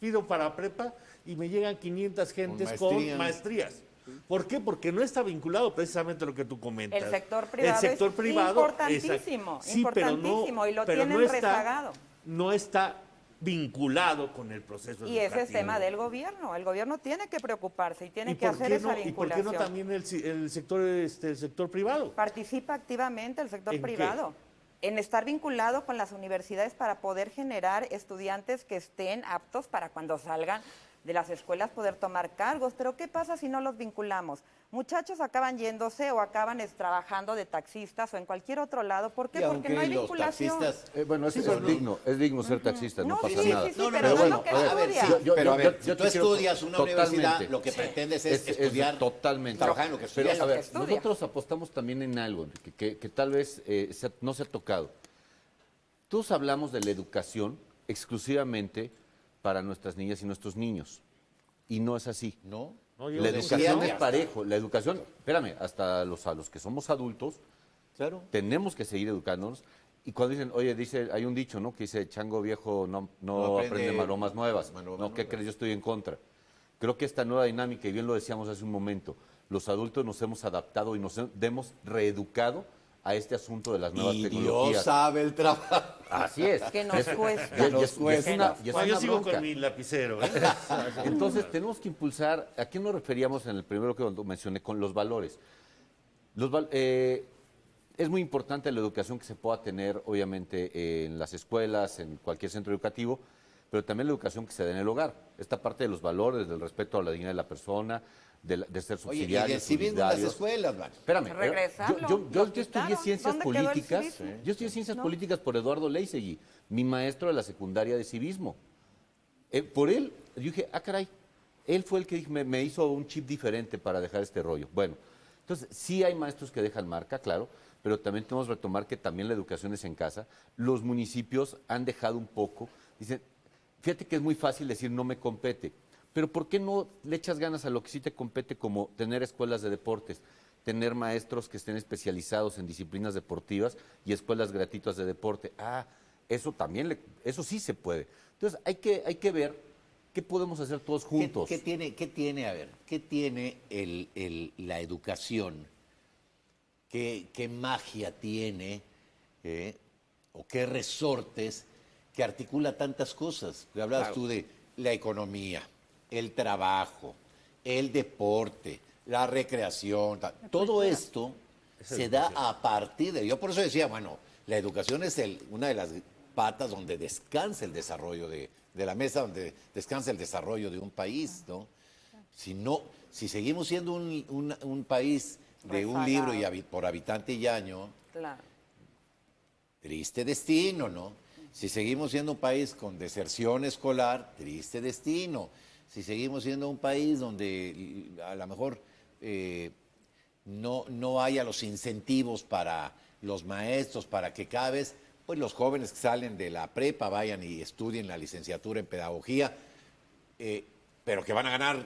pido para prepa y me llegan 500 gentes con maestrías. ¿Por qué? Porque no está vinculado precisamente a lo que tú comentas. El sector privado, es importantísimo, sí, importantísimo, y lo tienen rezagado. No está vinculado con el proceso y ese es tema del gobierno. El gobierno tiene que preocuparse y tiene que hacer esa vinculación. ¿Y por qué no también el sector privado? Participa activamente el sector ¿En privado. En estar vinculado con las universidades para poder generar estudiantes que estén aptos para cuando salgan de las escuelas poder tomar cargos. Pero ¿qué pasa si no los vinculamos? Muchachos acaban yéndose o acaban trabajando de taxistas o en cualquier otro lado. ¿Por qué? Porque no hay vinculación. Bueno, eso es digno ser taxista, no pasa nada. Sí, pero no es lo que estudia. Si tú estudias una universidad, lo que pretendes es estudiar, totalmente. trabajar en lo que estudias. Pero, a ver, nosotros apostamos también en algo que tal vez no se ha tocado. Todos hablamos de la educación exclusivamente para nuestras niñas y nuestros niños. Y no es así. No. La educación es parejo. La educación, espérame, hasta a los que somos adultos, claro, tenemos que seguir educándonos. Y cuando dicen, oye, hay un dicho, ¿no? Que dice, chango viejo no aprende maromas nuevas. ¿Qué crees? Yo estoy en contra. Creo que esta nueva dinámica, y bien lo decíamos hace un momento, los adultos nos hemos adaptado y nos hemos reeducado a este asunto de las nuevas tecnologías. Dios sabe el trabajo. Así es. Que nos cuesta. Yo sigo con mi lapicero. Entonces, tenemos que impulsar, ¿a qué nos referíamos en el primero que mencioné? Con los valores. Es muy importante la educación que se pueda tener, obviamente, en las escuelas, en cualquier centro educativo, pero también la educación que se dé en el hogar. Esta parte de los valores, del respeto a la dignidad de la persona, de ser subsidiarios. Oye, y el civismo en las escuelas, man. Espérame, yo estudié quitaron. ciencias ¿Dónde quedó el políticas. civismo? Yo estudié ciencias políticas por Eduardo Leisegui, mi maestro de la secundaria de civismo. Por él, yo dije, caray, él fue el que me hizo un chip diferente para dejar este rollo. Bueno, entonces sí hay maestros que dejan marca, claro, pero también tenemos que retomar que también la educación es en casa. Los municipios han dejado un poco, dicen, fíjate que es muy fácil decir no me compete, pero ¿por qué no le echas ganas a lo que sí te compete, como tener escuelas de deportes, tener maestros que estén especializados en disciplinas deportivas y escuelas gratuitas de deporte? Eso también, eso sí se puede. Entonces hay que ver qué podemos hacer todos juntos. ¿Qué tiene la educación? ¿Qué magia tiene o qué resortes que articula tantas cosas? Hablabas tú de la economía, el trabajo, el deporte, la recreación, todo esto se da a partir de... Yo por eso decía, bueno, la educación es una de las patas donde descansa el desarrollo de la mesa, donde descansa el desarrollo de un país, ¿no? Si seguimos siendo un país de un libro por habitante y año, claro, triste destino, ¿no? Si seguimos siendo un país con deserción escolar, triste destino. Si seguimos siendo un país donde a lo mejor no haya los incentivos para los maestros, para que cada vez pues, los jóvenes que salen de la prepa vayan y estudien la licenciatura en pedagogía, pero que van a ganar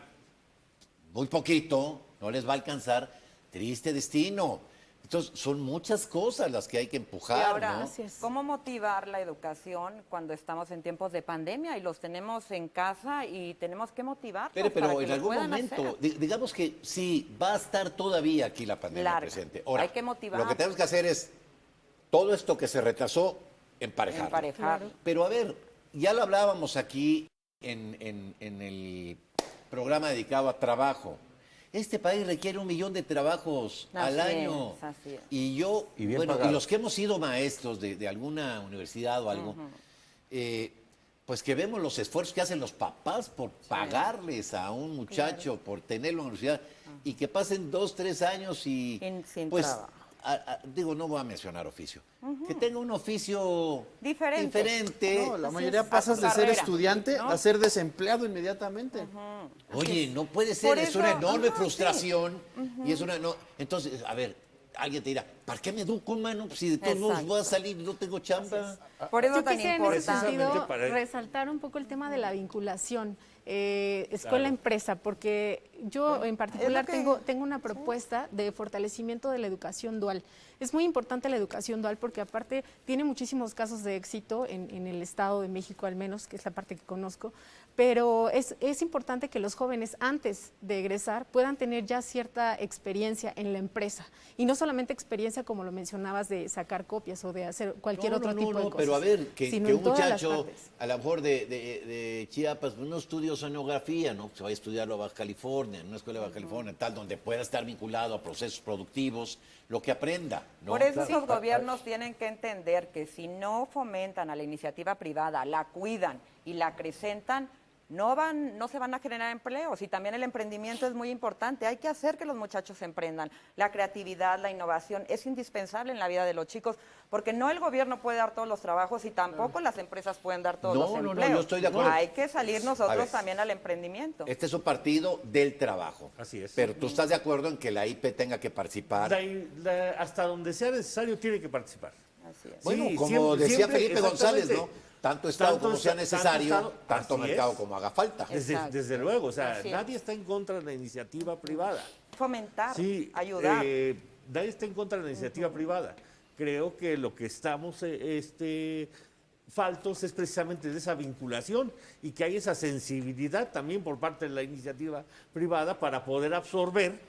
muy poquito, no les va a alcanzar, triste destino. Entonces, son muchas cosas las que hay que empujar, y ahora, ¿no? ¿cómo motivar la educación cuando estamos en tiempos de pandemia y los tenemos en casa y tenemos que motivarlos? Pero en algún momento, digamos que sí, va a estar todavía aquí la pandemia presente. Ahora, hay que motivar. Lo que tenemos que hacer es, todo esto que se retrasó, emparejarlo. Claro. Pero a ver, ya lo hablábamos aquí en el programa dedicado a trabajo. Este país requiere 1 millón de trabajos al año. Así es. Y los que hemos sido maestros de alguna universidad o algo, pues que vemos los esfuerzos que hacen los papás por pagarles a un muchacho, por tenerlo en la universidad, y que pasen 2, 3 años y sin pues trabajo. No voy a mencionar oficio, que tenga un oficio diferente. No, la mayoría pasas de ser estudiante a ser desempleado inmediatamente. Oye, no puede ser, es una enorme frustración y es una... Entonces, a ver, alguien te dirá, ¿para qué me educo, mano? Si de todos modos voy a salir y no tengo chamba. Por eso Yo tan quisiera en ese importante. sentido resaltar un poco el tema de la vinculación escuela-empresa, porque yo en particular tengo una propuesta de fortalecimiento de la educación dual. Es muy importante la educación dual porque aparte tiene muchísimos casos de éxito en el Estado de México al menos, que es la parte que conozco, pero es importante que los jóvenes antes de egresar puedan tener ya cierta experiencia en la empresa y no solamente experiencia como lo mencionabas de sacar copias o de hacer cualquier otro tipo de cosas. Pero a ver, que un muchacho a lo mejor de Chiapas no estudió sonografía, ¿no? Se va a estudiarlo a Baja California, en una escuela de Baja California, tal, donde pueda estar vinculado a procesos productivos, lo que aprenda, ¿no? Por eso esos gobiernos tienen que entender que si no fomentan a la iniciativa privada, la cuidan y la acrecentan, no se van a generar empleos. Y también el emprendimiento es muy importante. Hay que hacer que los muchachos emprendan. La creatividad, la innovación es indispensable en la vida de los chicos, porque no el gobierno puede dar todos los trabajos y tampoco las empresas pueden dar todos los empleos. No, yo estoy de acuerdo. Hay que salir nosotros también al emprendimiento. Este es un partido del trabajo. Así es. Pero tú estás de acuerdo en que la IP tenga que participar. Hasta donde sea necesario tiene que participar. Así es. Bueno, como decía Felipe González, ¿no? Tanto Estado como sea necesario, tanto mercado como haga falta. Desde luego, o sea, nadie está en contra de la iniciativa privada. Fomentar, ayudar. Nadie está en contra de la iniciativa privada. Creo que lo que estamos faltos es precisamente de esa vinculación y que hay esa sensibilidad también por parte de la iniciativa privada para poder absorber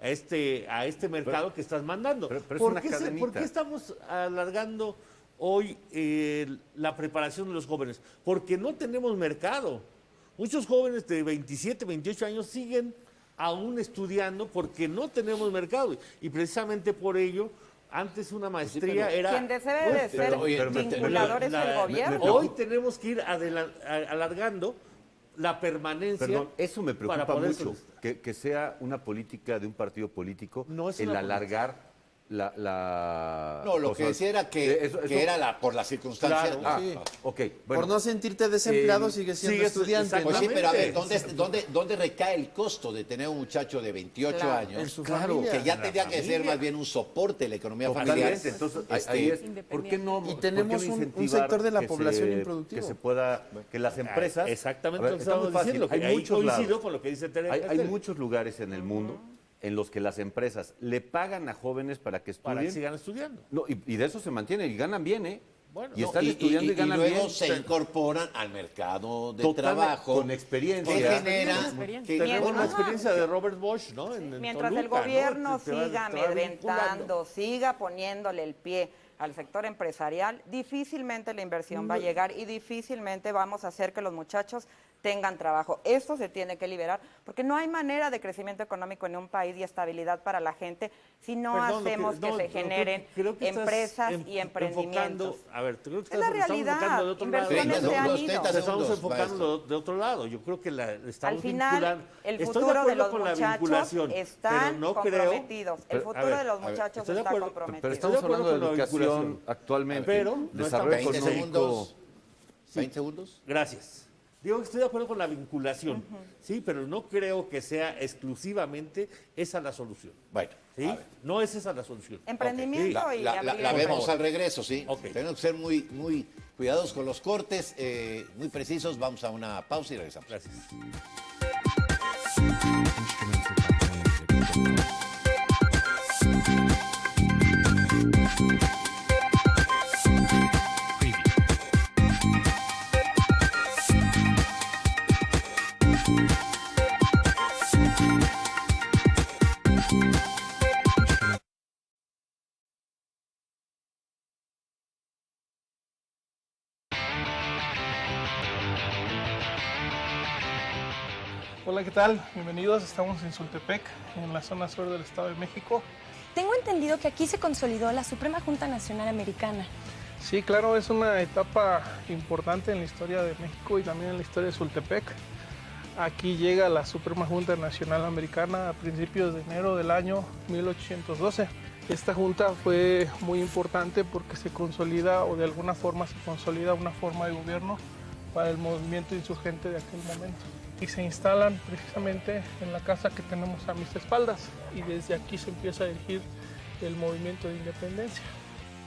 este mercado que estás mandando. pero es ¿Por una qué cadenita. ¿Por qué estamos alargando hoy la preparación de los jóvenes? Porque no tenemos mercado. Muchos jóvenes de 27, 28 años siguen aún estudiando porque no tenemos mercado. Y precisamente por ello, antes una maestría era... Quien debe de ser vinculador es el gobierno. Hoy tenemos que ir alargando la permanencia. Perdón, eso me para preocupa poder mucho, que sea una política de un partido político es el una alargar la... No, lo que decía era que era por las circunstancias. Claro, sí. Ok. Bueno, Por no sentirte desempleado, sigues siendo estudiante. Pues sí, pero a ver, ¿dónde recae el costo de tener un muchacho de 28 años? En su familia. Que ya tendría que ser más bien un soporte de la economía familiar. Totalmente. Entonces, ahí es, ¿por qué no? Y tenemos un sector de la población improductivo. Que se pueda, que las empresas... Exactamente A ver, lo que está muy estamos fácil. diciendo. Hay muchos coincido lados. con lo que dice Tere. Hay muchos lugares en el mundo en los que las empresas le pagan a jóvenes para que estudien. Para que sigan estudiando. No, y de eso se mantienen y ganan bien, ¿eh? Bueno, y están estudiando y ganan luego bien. se incorporan al mercado de Totalmente, trabajo. con experiencia. Que genera... Tenemos la experiencia de Robert Bosch, ¿no? Mientras Toluca, el gobierno ¿no? siga amedrentando, siga poniéndole el pie al sector empresarial, difícilmente la inversión va a llegar y difícilmente vamos a hacer que los muchachos tengan trabajo. Esto se tiene que liberar, porque no hay manera de crecimiento económico en un país y estabilidad para la gente si no hacemos que se generen empresas y emprendimientos. A ver, creo que es la realidad, inversiones se han ido. Estamos enfocando de otro lado. Yo creo que estamos al final, el futuro de los muchachos están comprometidos. El futuro de los muchachos está comprometido. Pero estamos hablando de educación actualmente. Pero desarrollo económico. 20 segundos. Gracias. Digo que estoy de acuerdo con la vinculación, sí, pero no creo que sea exclusivamente esa la solución. Bueno, ¿sí? No es esa la solución. Emprendimiento okay. y la vemos al regreso, sí. Okay. Tenemos que ser muy cuidadosos con los cortes, muy precisos. Vamos a una pausa y regresamos. Gracias. Hola, ¿qué tal? Bienvenidos, estamos en Sultepec, en la zona sur del Estado de México. Tengo entendido que aquí se consolidó la Suprema Junta Nacional Americana. Sí, claro, es una etapa importante en la historia de México y también en la historia de Sultepec. Aquí llega la Suprema Junta Nacional Americana a principios de enero del año 1812. Esta junta fue muy importante porque se consolida, o de alguna forma se consolida una forma de gobierno para el movimiento insurgente de aquel momento. Y se instalan precisamente en la casa que tenemos a mis espaldas y desde aquí se empieza a dirigir el movimiento de independencia.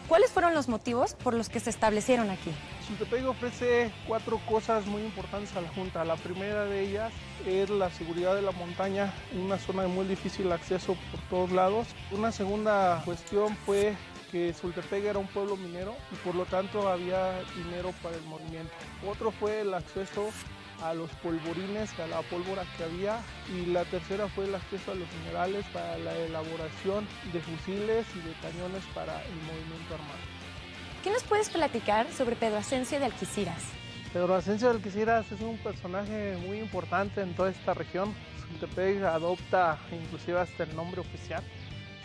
¿Cuáles fueron los motivos por los que se establecieron aquí? Sultepec ofrece 4 cosas muy importantes a la Junta. La primera de ellas es la seguridad de la montaña, una zona de muy difícil acceso por todos lados. Una segunda cuestión fue que Sultepec era un pueblo minero y por lo tanto había dinero para el movimiento. Otro fue el acceso a los polvorines, a la pólvora que había, y la tercera fue el acceso a los minerales para la elaboración de fusiles y de cañones para el movimiento armado. ¿Qué nos puedes platicar sobre Pedro Ascencio de Algeciras? Pedro Ascencio de Algeciras es un personaje muy importante en toda esta región. Sultepec adopta inclusive hasta el nombre oficial,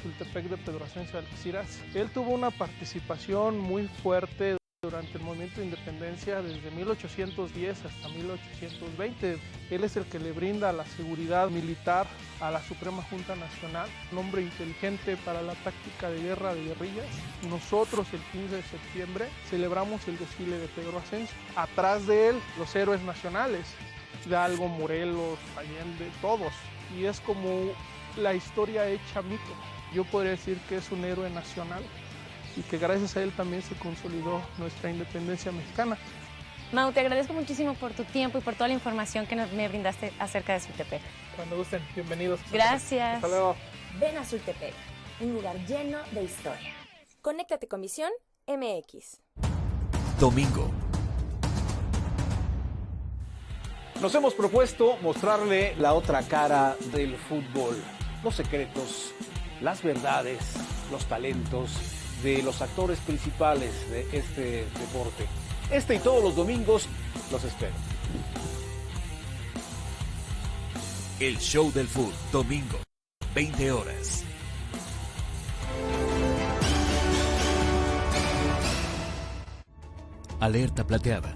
Sultepec de Pedro Ascencio de Algeciras. Él tuvo una participación muy fuerte durante el movimiento de independencia desde 1810 hasta 1820. Él es el que le brinda la seguridad militar a la Suprema Junta Nacional, un hombre inteligente para la táctica de guerra de guerrillas. Nosotros el 15 de septiembre celebramos el desfile de Pedro Ascencio. Atrás de él los héroes nacionales, Hidalgo, Morelos, Allende, todos. Y es como la historia hecha mito. Yo podría decir que es un héroe nacional y que gracias a él también se consolidó nuestra independencia mexicana. Mau, te agradezco muchísimo por tu tiempo y por toda la información que me brindaste acerca de Sultepec. Cuando gusten, bienvenidos. Gracias. Hasta luego. Ven a Sultepec, un lugar lleno de historia. Conéctate con Misión MX. Domingo. Nos hemos propuesto mostrarle la otra cara del fútbol. los secretos, las verdades, los talentos de los actores principales de este deporte. Este y todos los domingos los espero. El Show del Fútbol, domingo, 20 horas. Alerta plateada.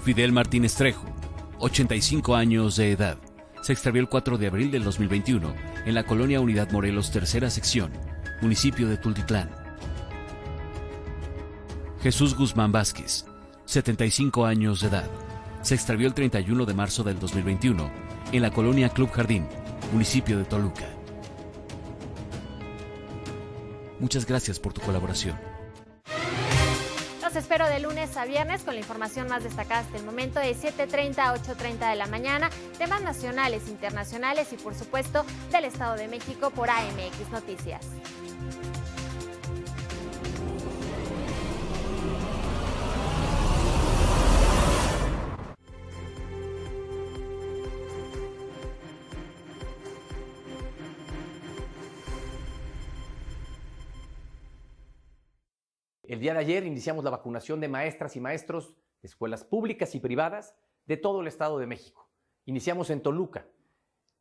Fidel Martínez Trejo, 85 años de edad. Se extravió el 4 de abril del 2021 en la colonia Unidad Morelos, tercera sección, municipio de Tultitlán. Jesús Guzmán Vázquez, 75 años de edad. Se extravió el 31 de marzo del 2021 en la colonia Club Jardín, municipio de Toluca. Muchas gracias por tu colaboración. Los espero de lunes a viernes con la información más destacada hasta el momento de 7:30 a 8:30 de la mañana, temas nacionales, internacionales y por supuesto del Estado de México por AMX Noticias. El día de ayer iniciamos la vacunación de maestras y maestros de escuelas públicas y privadas de todo el Estado de México. Iniciamos en Toluca.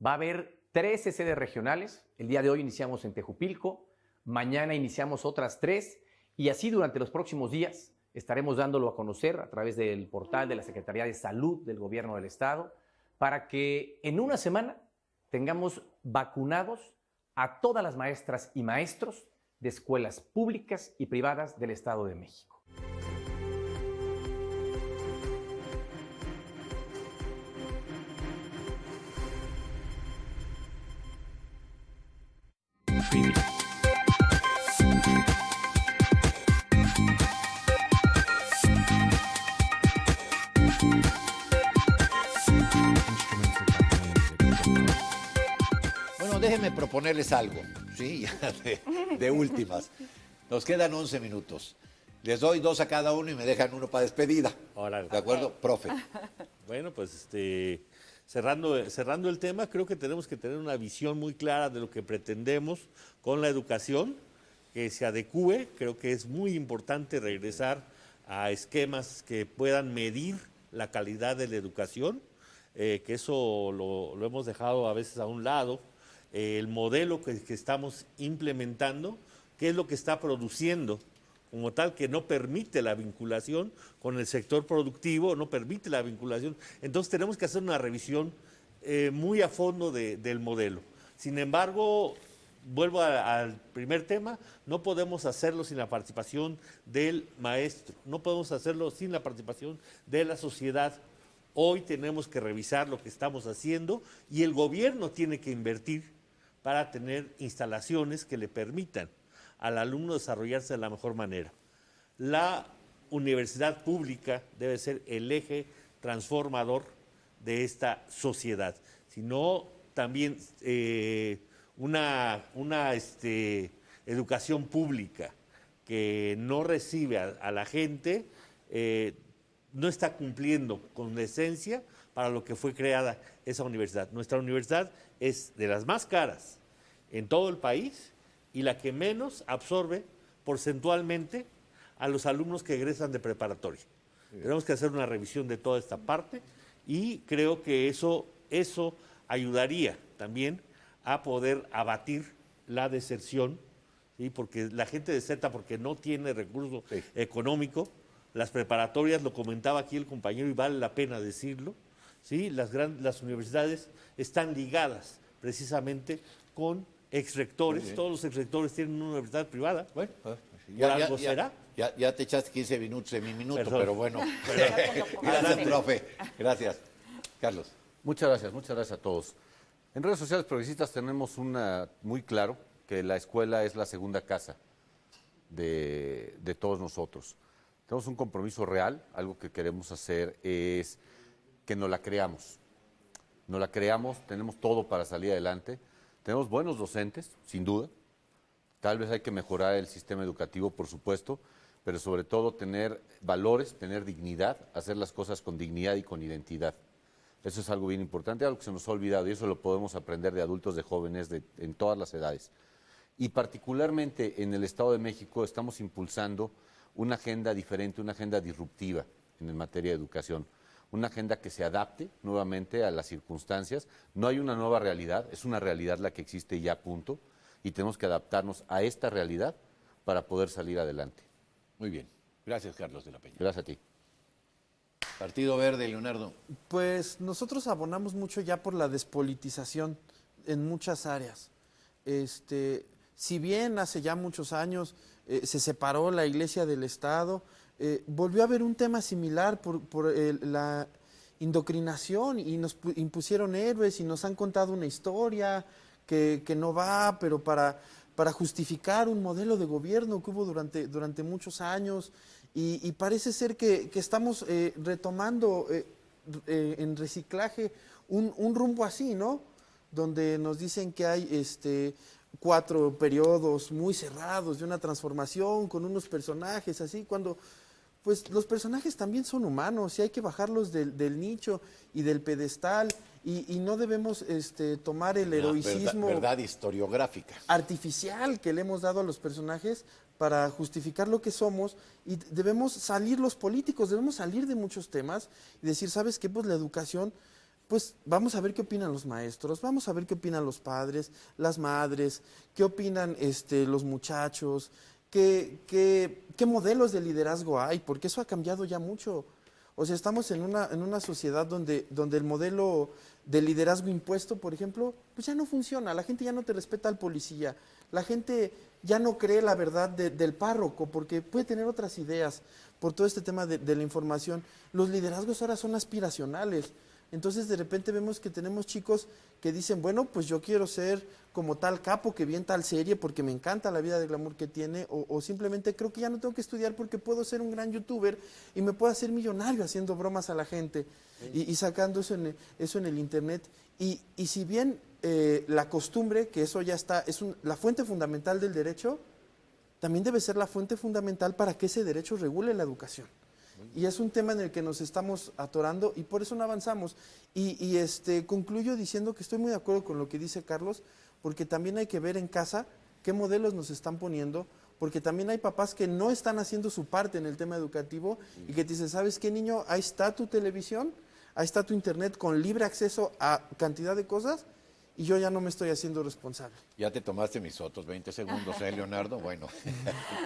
Va a haber 13 sedes regionales. El día de hoy iniciamos en Tejupilco. Mañana iniciamos otras 3. Y así durante los próximos días estaremos dándolo a conocer a través del portal de la Secretaría de Salud del Gobierno del Estado para que en una semana tengamos vacunados a todas las maestras y maestros de escuelas públicas y privadas del Estado de México. Bueno, déjenme proponerles algo, ¿sí? Ya de últimas. Nos quedan 11 minutos. Les doy 2 a cada uno y me dejan uno para despedida. Órale. ¿De acuerdo? Profe. Bueno, pues cerrando el tema, creo que tenemos que tener una visión muy clara de lo que pretendemos con la educación, que se adecúe. Creo que es muy importante regresar a esquemas que puedan medir la calidad de la educación, que eso lo hemos dejado a veces a un lado. El modelo que estamos implementando, qué es lo que está produciendo, como tal, que no permite la vinculación con el sector productivo, no permite la vinculación. Entonces tenemos que hacer una revisión muy a fondo del modelo. Sin embargo, vuelvo al primer tema, no podemos hacerlo sin la participación del maestro, no podemos hacerlo sin la participación de la sociedad. Hoy tenemos que revisar lo que estamos haciendo y el gobierno tiene que invertir para tener instalaciones que le permitan al alumno desarrollarse de la mejor manera. La universidad pública debe ser el eje transformador de esta sociedad, sino también una educación pública que no recibe a la gente, no está cumpliendo con la esencia para lo que fue creada esa universidad. Nuestra universidad es de las más caras en todo el país y la que menos absorbe porcentualmente a los alumnos que egresan de preparatoria. Tenemos que hacer una revisión de toda esta parte y creo que eso ayudaría también a poder abatir la deserción, ¿sí? Porque la gente deserta porque no tiene recurso económico. Las preparatorias, lo comentaba aquí el compañero y vale la pena decirlo, ¿sí? Las universidades están ligadas precisamente con exrectores. Todos los exrectores tienen una universidad privada. Bueno, ya te echaste 15 minutos en mi minuto, Perdón. pero bueno. Gracias, profe. Gracias. Carlos. Muchas gracias a todos. En redes sociales progresistas tenemos muy claro que la escuela es la segunda casa de todos nosotros. Tenemos un compromiso real, algo que queremos hacer es que nos la creamos. Nos la creamos, tenemos todo para salir adelante. Tenemos buenos docentes, sin duda. Tal vez hay que mejorar el sistema educativo, por supuesto, pero sobre todo tener valores, tener dignidad, hacer las cosas con dignidad y con identidad. Eso es algo bien importante, algo que se nos ha olvidado y eso lo podemos aprender de adultos, de jóvenes, en todas las edades. Y particularmente en el Estado de México estamos impulsando una agenda diferente, una agenda disruptiva en materia de educación. Una agenda que se adapte nuevamente a las circunstancias. No hay una nueva realidad, es una realidad la que existe ya, punto. Y tenemos que adaptarnos a esta realidad para poder salir adelante. Muy bien. Gracias, Carlos de la Peña. Gracias a ti. Partido Verde, Leonardo. Pues nosotros abonamos mucho ya por la despolitización en muchas áreas. Si bien hace ya muchos años se separó la Iglesia del Estado, volvió a haber un tema similar por la indoctrinación y nos impusieron héroes y nos han contado una historia que no va, pero para justificar un modelo de gobierno que hubo durante muchos años. Y parece ser que estamos retomando en reciclaje un rumbo así, ¿no? Donde nos dicen que hay 4 periodos muy cerrados de una transformación con unos personajes así, cuando pues los personajes también son humanos y hay que bajarlos del nicho y del pedestal y no debemos tomar el heroicismo verdad historiográfica artificial que le hemos dado a los personajes para justificar lo que somos, y debemos salir los políticos, debemos salir de muchos temas y decir, ¿sabes qué? Pues la educación, pues vamos a ver qué opinan los maestros, vamos a ver qué opinan los padres, las madres, qué opinan los muchachos, qué modelos de liderazgo hay, porque eso ha cambiado ya mucho. O sea, estamos en una sociedad donde el modelo de liderazgo impuesto, por ejemplo, pues ya no funciona, la gente ya no te respeta al policía, la gente ya no cree la verdad del párroco porque puede tener otras ideas por todo este tema de la información. Los liderazgos ahora son aspiracionales. Entonces de repente vemos que tenemos chicos que dicen, bueno, pues yo quiero ser como tal capo que vi en tal serie porque me encanta la vida de glamour que tiene, o simplemente creo que ya no tengo que estudiar porque puedo ser un gran youtuber y me puedo hacer millonario haciendo bromas a la gente y sacando eso en el internet. Y si bien la costumbre, que eso ya está, es la fuente fundamental del derecho, también debe ser la fuente fundamental para que ese derecho regule la educación. Y es un tema en el que nos estamos atorando y por eso no avanzamos. Y concluyo diciendo que estoy muy de acuerdo con lo que dice Carlos, porque también hay que ver en casa qué modelos nos están poniendo, porque también hay papás que no están haciendo su parte en el tema educativo y que te dicen, ¿sabes qué, niño? Ahí está tu televisión, ahí está tu internet con libre acceso a cantidad de cosas y yo ya no me estoy haciendo responsable. Ya te tomaste mis otros 20 segundos, Leonardo? Bueno,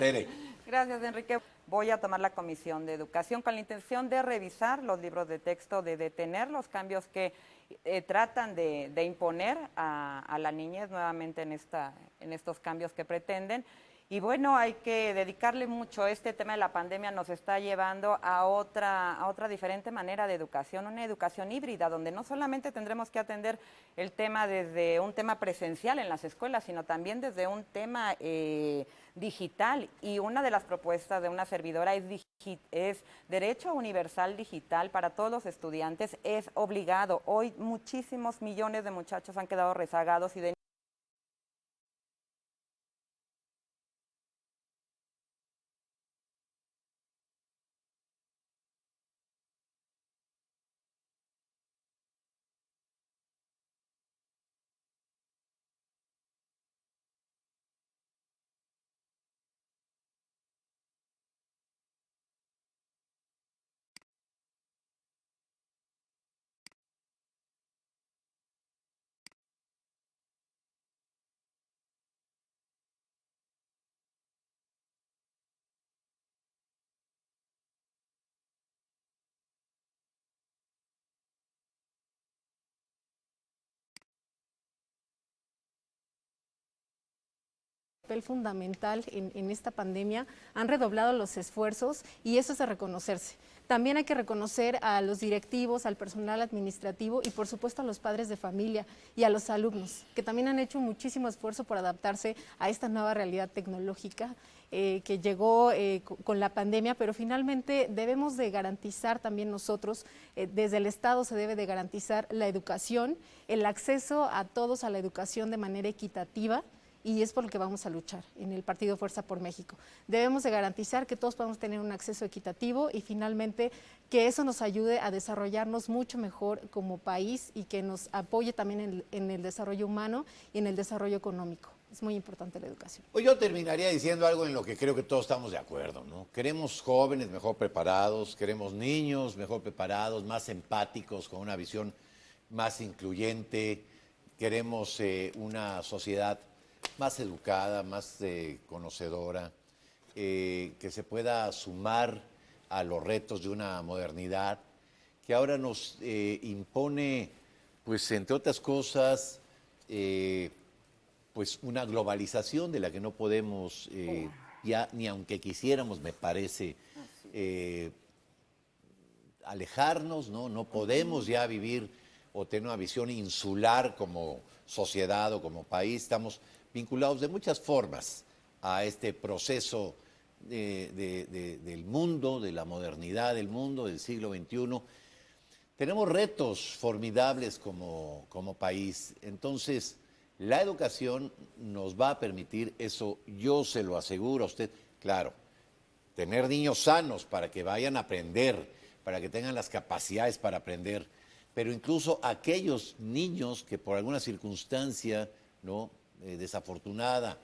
Tere. Gracias, Enrique. Voy a tomar la Comisión de Educación con la intención de revisar los libros de texto, de detener los cambios que tratan de imponer a la niñez nuevamente en estos cambios que pretenden. Y bueno, hay que dedicarle mucho. Este tema de la pandemia nos está llevando a otra diferente manera de educación, una educación híbrida, donde no solamente tendremos que atender el tema desde un tema presencial en las escuelas, sino también desde un tema digital. Y una de las propuestas de una servidora es derecho universal digital para todos los estudiantes, es obligado. Hoy muchísimos millones de muchachos han quedado rezagados y de papel fundamental en esta pandemia, han redoblado los esfuerzos y eso es de reconocerse. También hay que reconocer a los directivos, al personal administrativo y por supuesto a los padres de familia y a los alumnos, que también han hecho muchísimo esfuerzo por adaptarse a esta nueva realidad tecnológica que llegó con la pandemia, pero finalmente debemos de garantizar también nosotros, desde el Estado se debe de garantizar la educación, el acceso a todos a la educación de manera equitativa y es por lo que vamos a luchar en el Partido Fuerza por México. Debemos de garantizar que todos podamos tener un acceso equitativo y finalmente que eso nos ayude a desarrollarnos mucho mejor como país y que nos apoye también en el desarrollo humano y en el desarrollo económico. Es muy importante la educación. Pues yo terminaría diciendo algo en lo que creo que todos estamos de acuerdo, ¿no? Queremos jóvenes mejor preparados, queremos niños mejor preparados, más empáticos, con una visión más incluyente, queremos una sociedad más educada, más conocedora, que se pueda sumar a los retos de una modernidad que ahora nos impone, pues entre otras cosas, pues una globalización de la que no podemos ya, ni aunque quisiéramos, me parece, alejarnos, ¿no? No podemos ya vivir o tener una visión insular como sociedad o como país. Estamos vinculados de muchas formas a este proceso del mundo, de la modernidad del mundo, del siglo XXI. Tenemos retos formidables como país. Entonces, la educación nos va a permitir eso, yo se lo aseguro a usted, claro, tener niños sanos para que vayan a aprender, para que tengan las capacidades para aprender, pero incluso aquellos niños que por alguna circunstancia, ¿no?, desafortunada,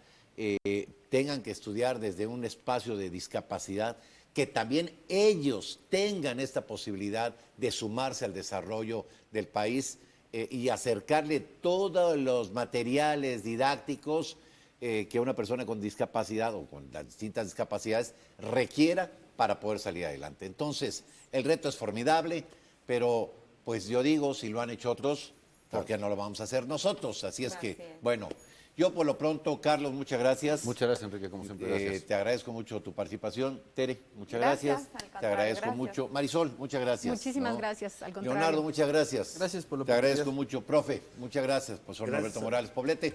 tengan que estudiar desde un espacio de discapacidad, que también ellos tengan esta posibilidad de sumarse al desarrollo del país y acercarle todos los materiales didácticos que una persona con discapacidad o con las distintas discapacidades requiera para poder salir adelante. Entonces, el reto es formidable, pero pues yo digo, si lo han hecho otros, ¿por qué no lo vamos a hacer nosotros? Así es que, bueno, yo por lo pronto, Carlos, muchas gracias. Muchas gracias, Enrique, como siempre, gracias. Te agradezco mucho tu participación. Tere, muchas gracias. Te agradezco mucho. Marisol, muchas gracias. Muchísimas gracias, al contrario. Leonardo, muchas gracias. Gracias por lo Te agradezco mucho. Profe, muchas gracias. Profesor Roberto Morales Poblete,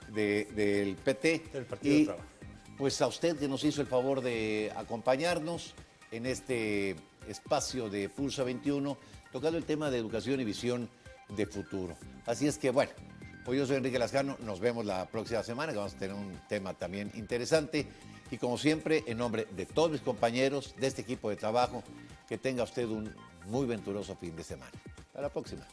del PT. Del Partido de Trabajo. Pues a usted que nos hizo el favor de acompañarnos en este espacio de Pulso 21, tocando el tema de educación y visión de futuro. Así es que, bueno, pues yo soy Enrique Lascano, nos vemos la próxima semana, que vamos a tener un tema también interesante. Y como siempre, en nombre de todos mis compañeros, de este equipo de trabajo, que tenga usted un muy venturoso fin de semana. Hasta la próxima.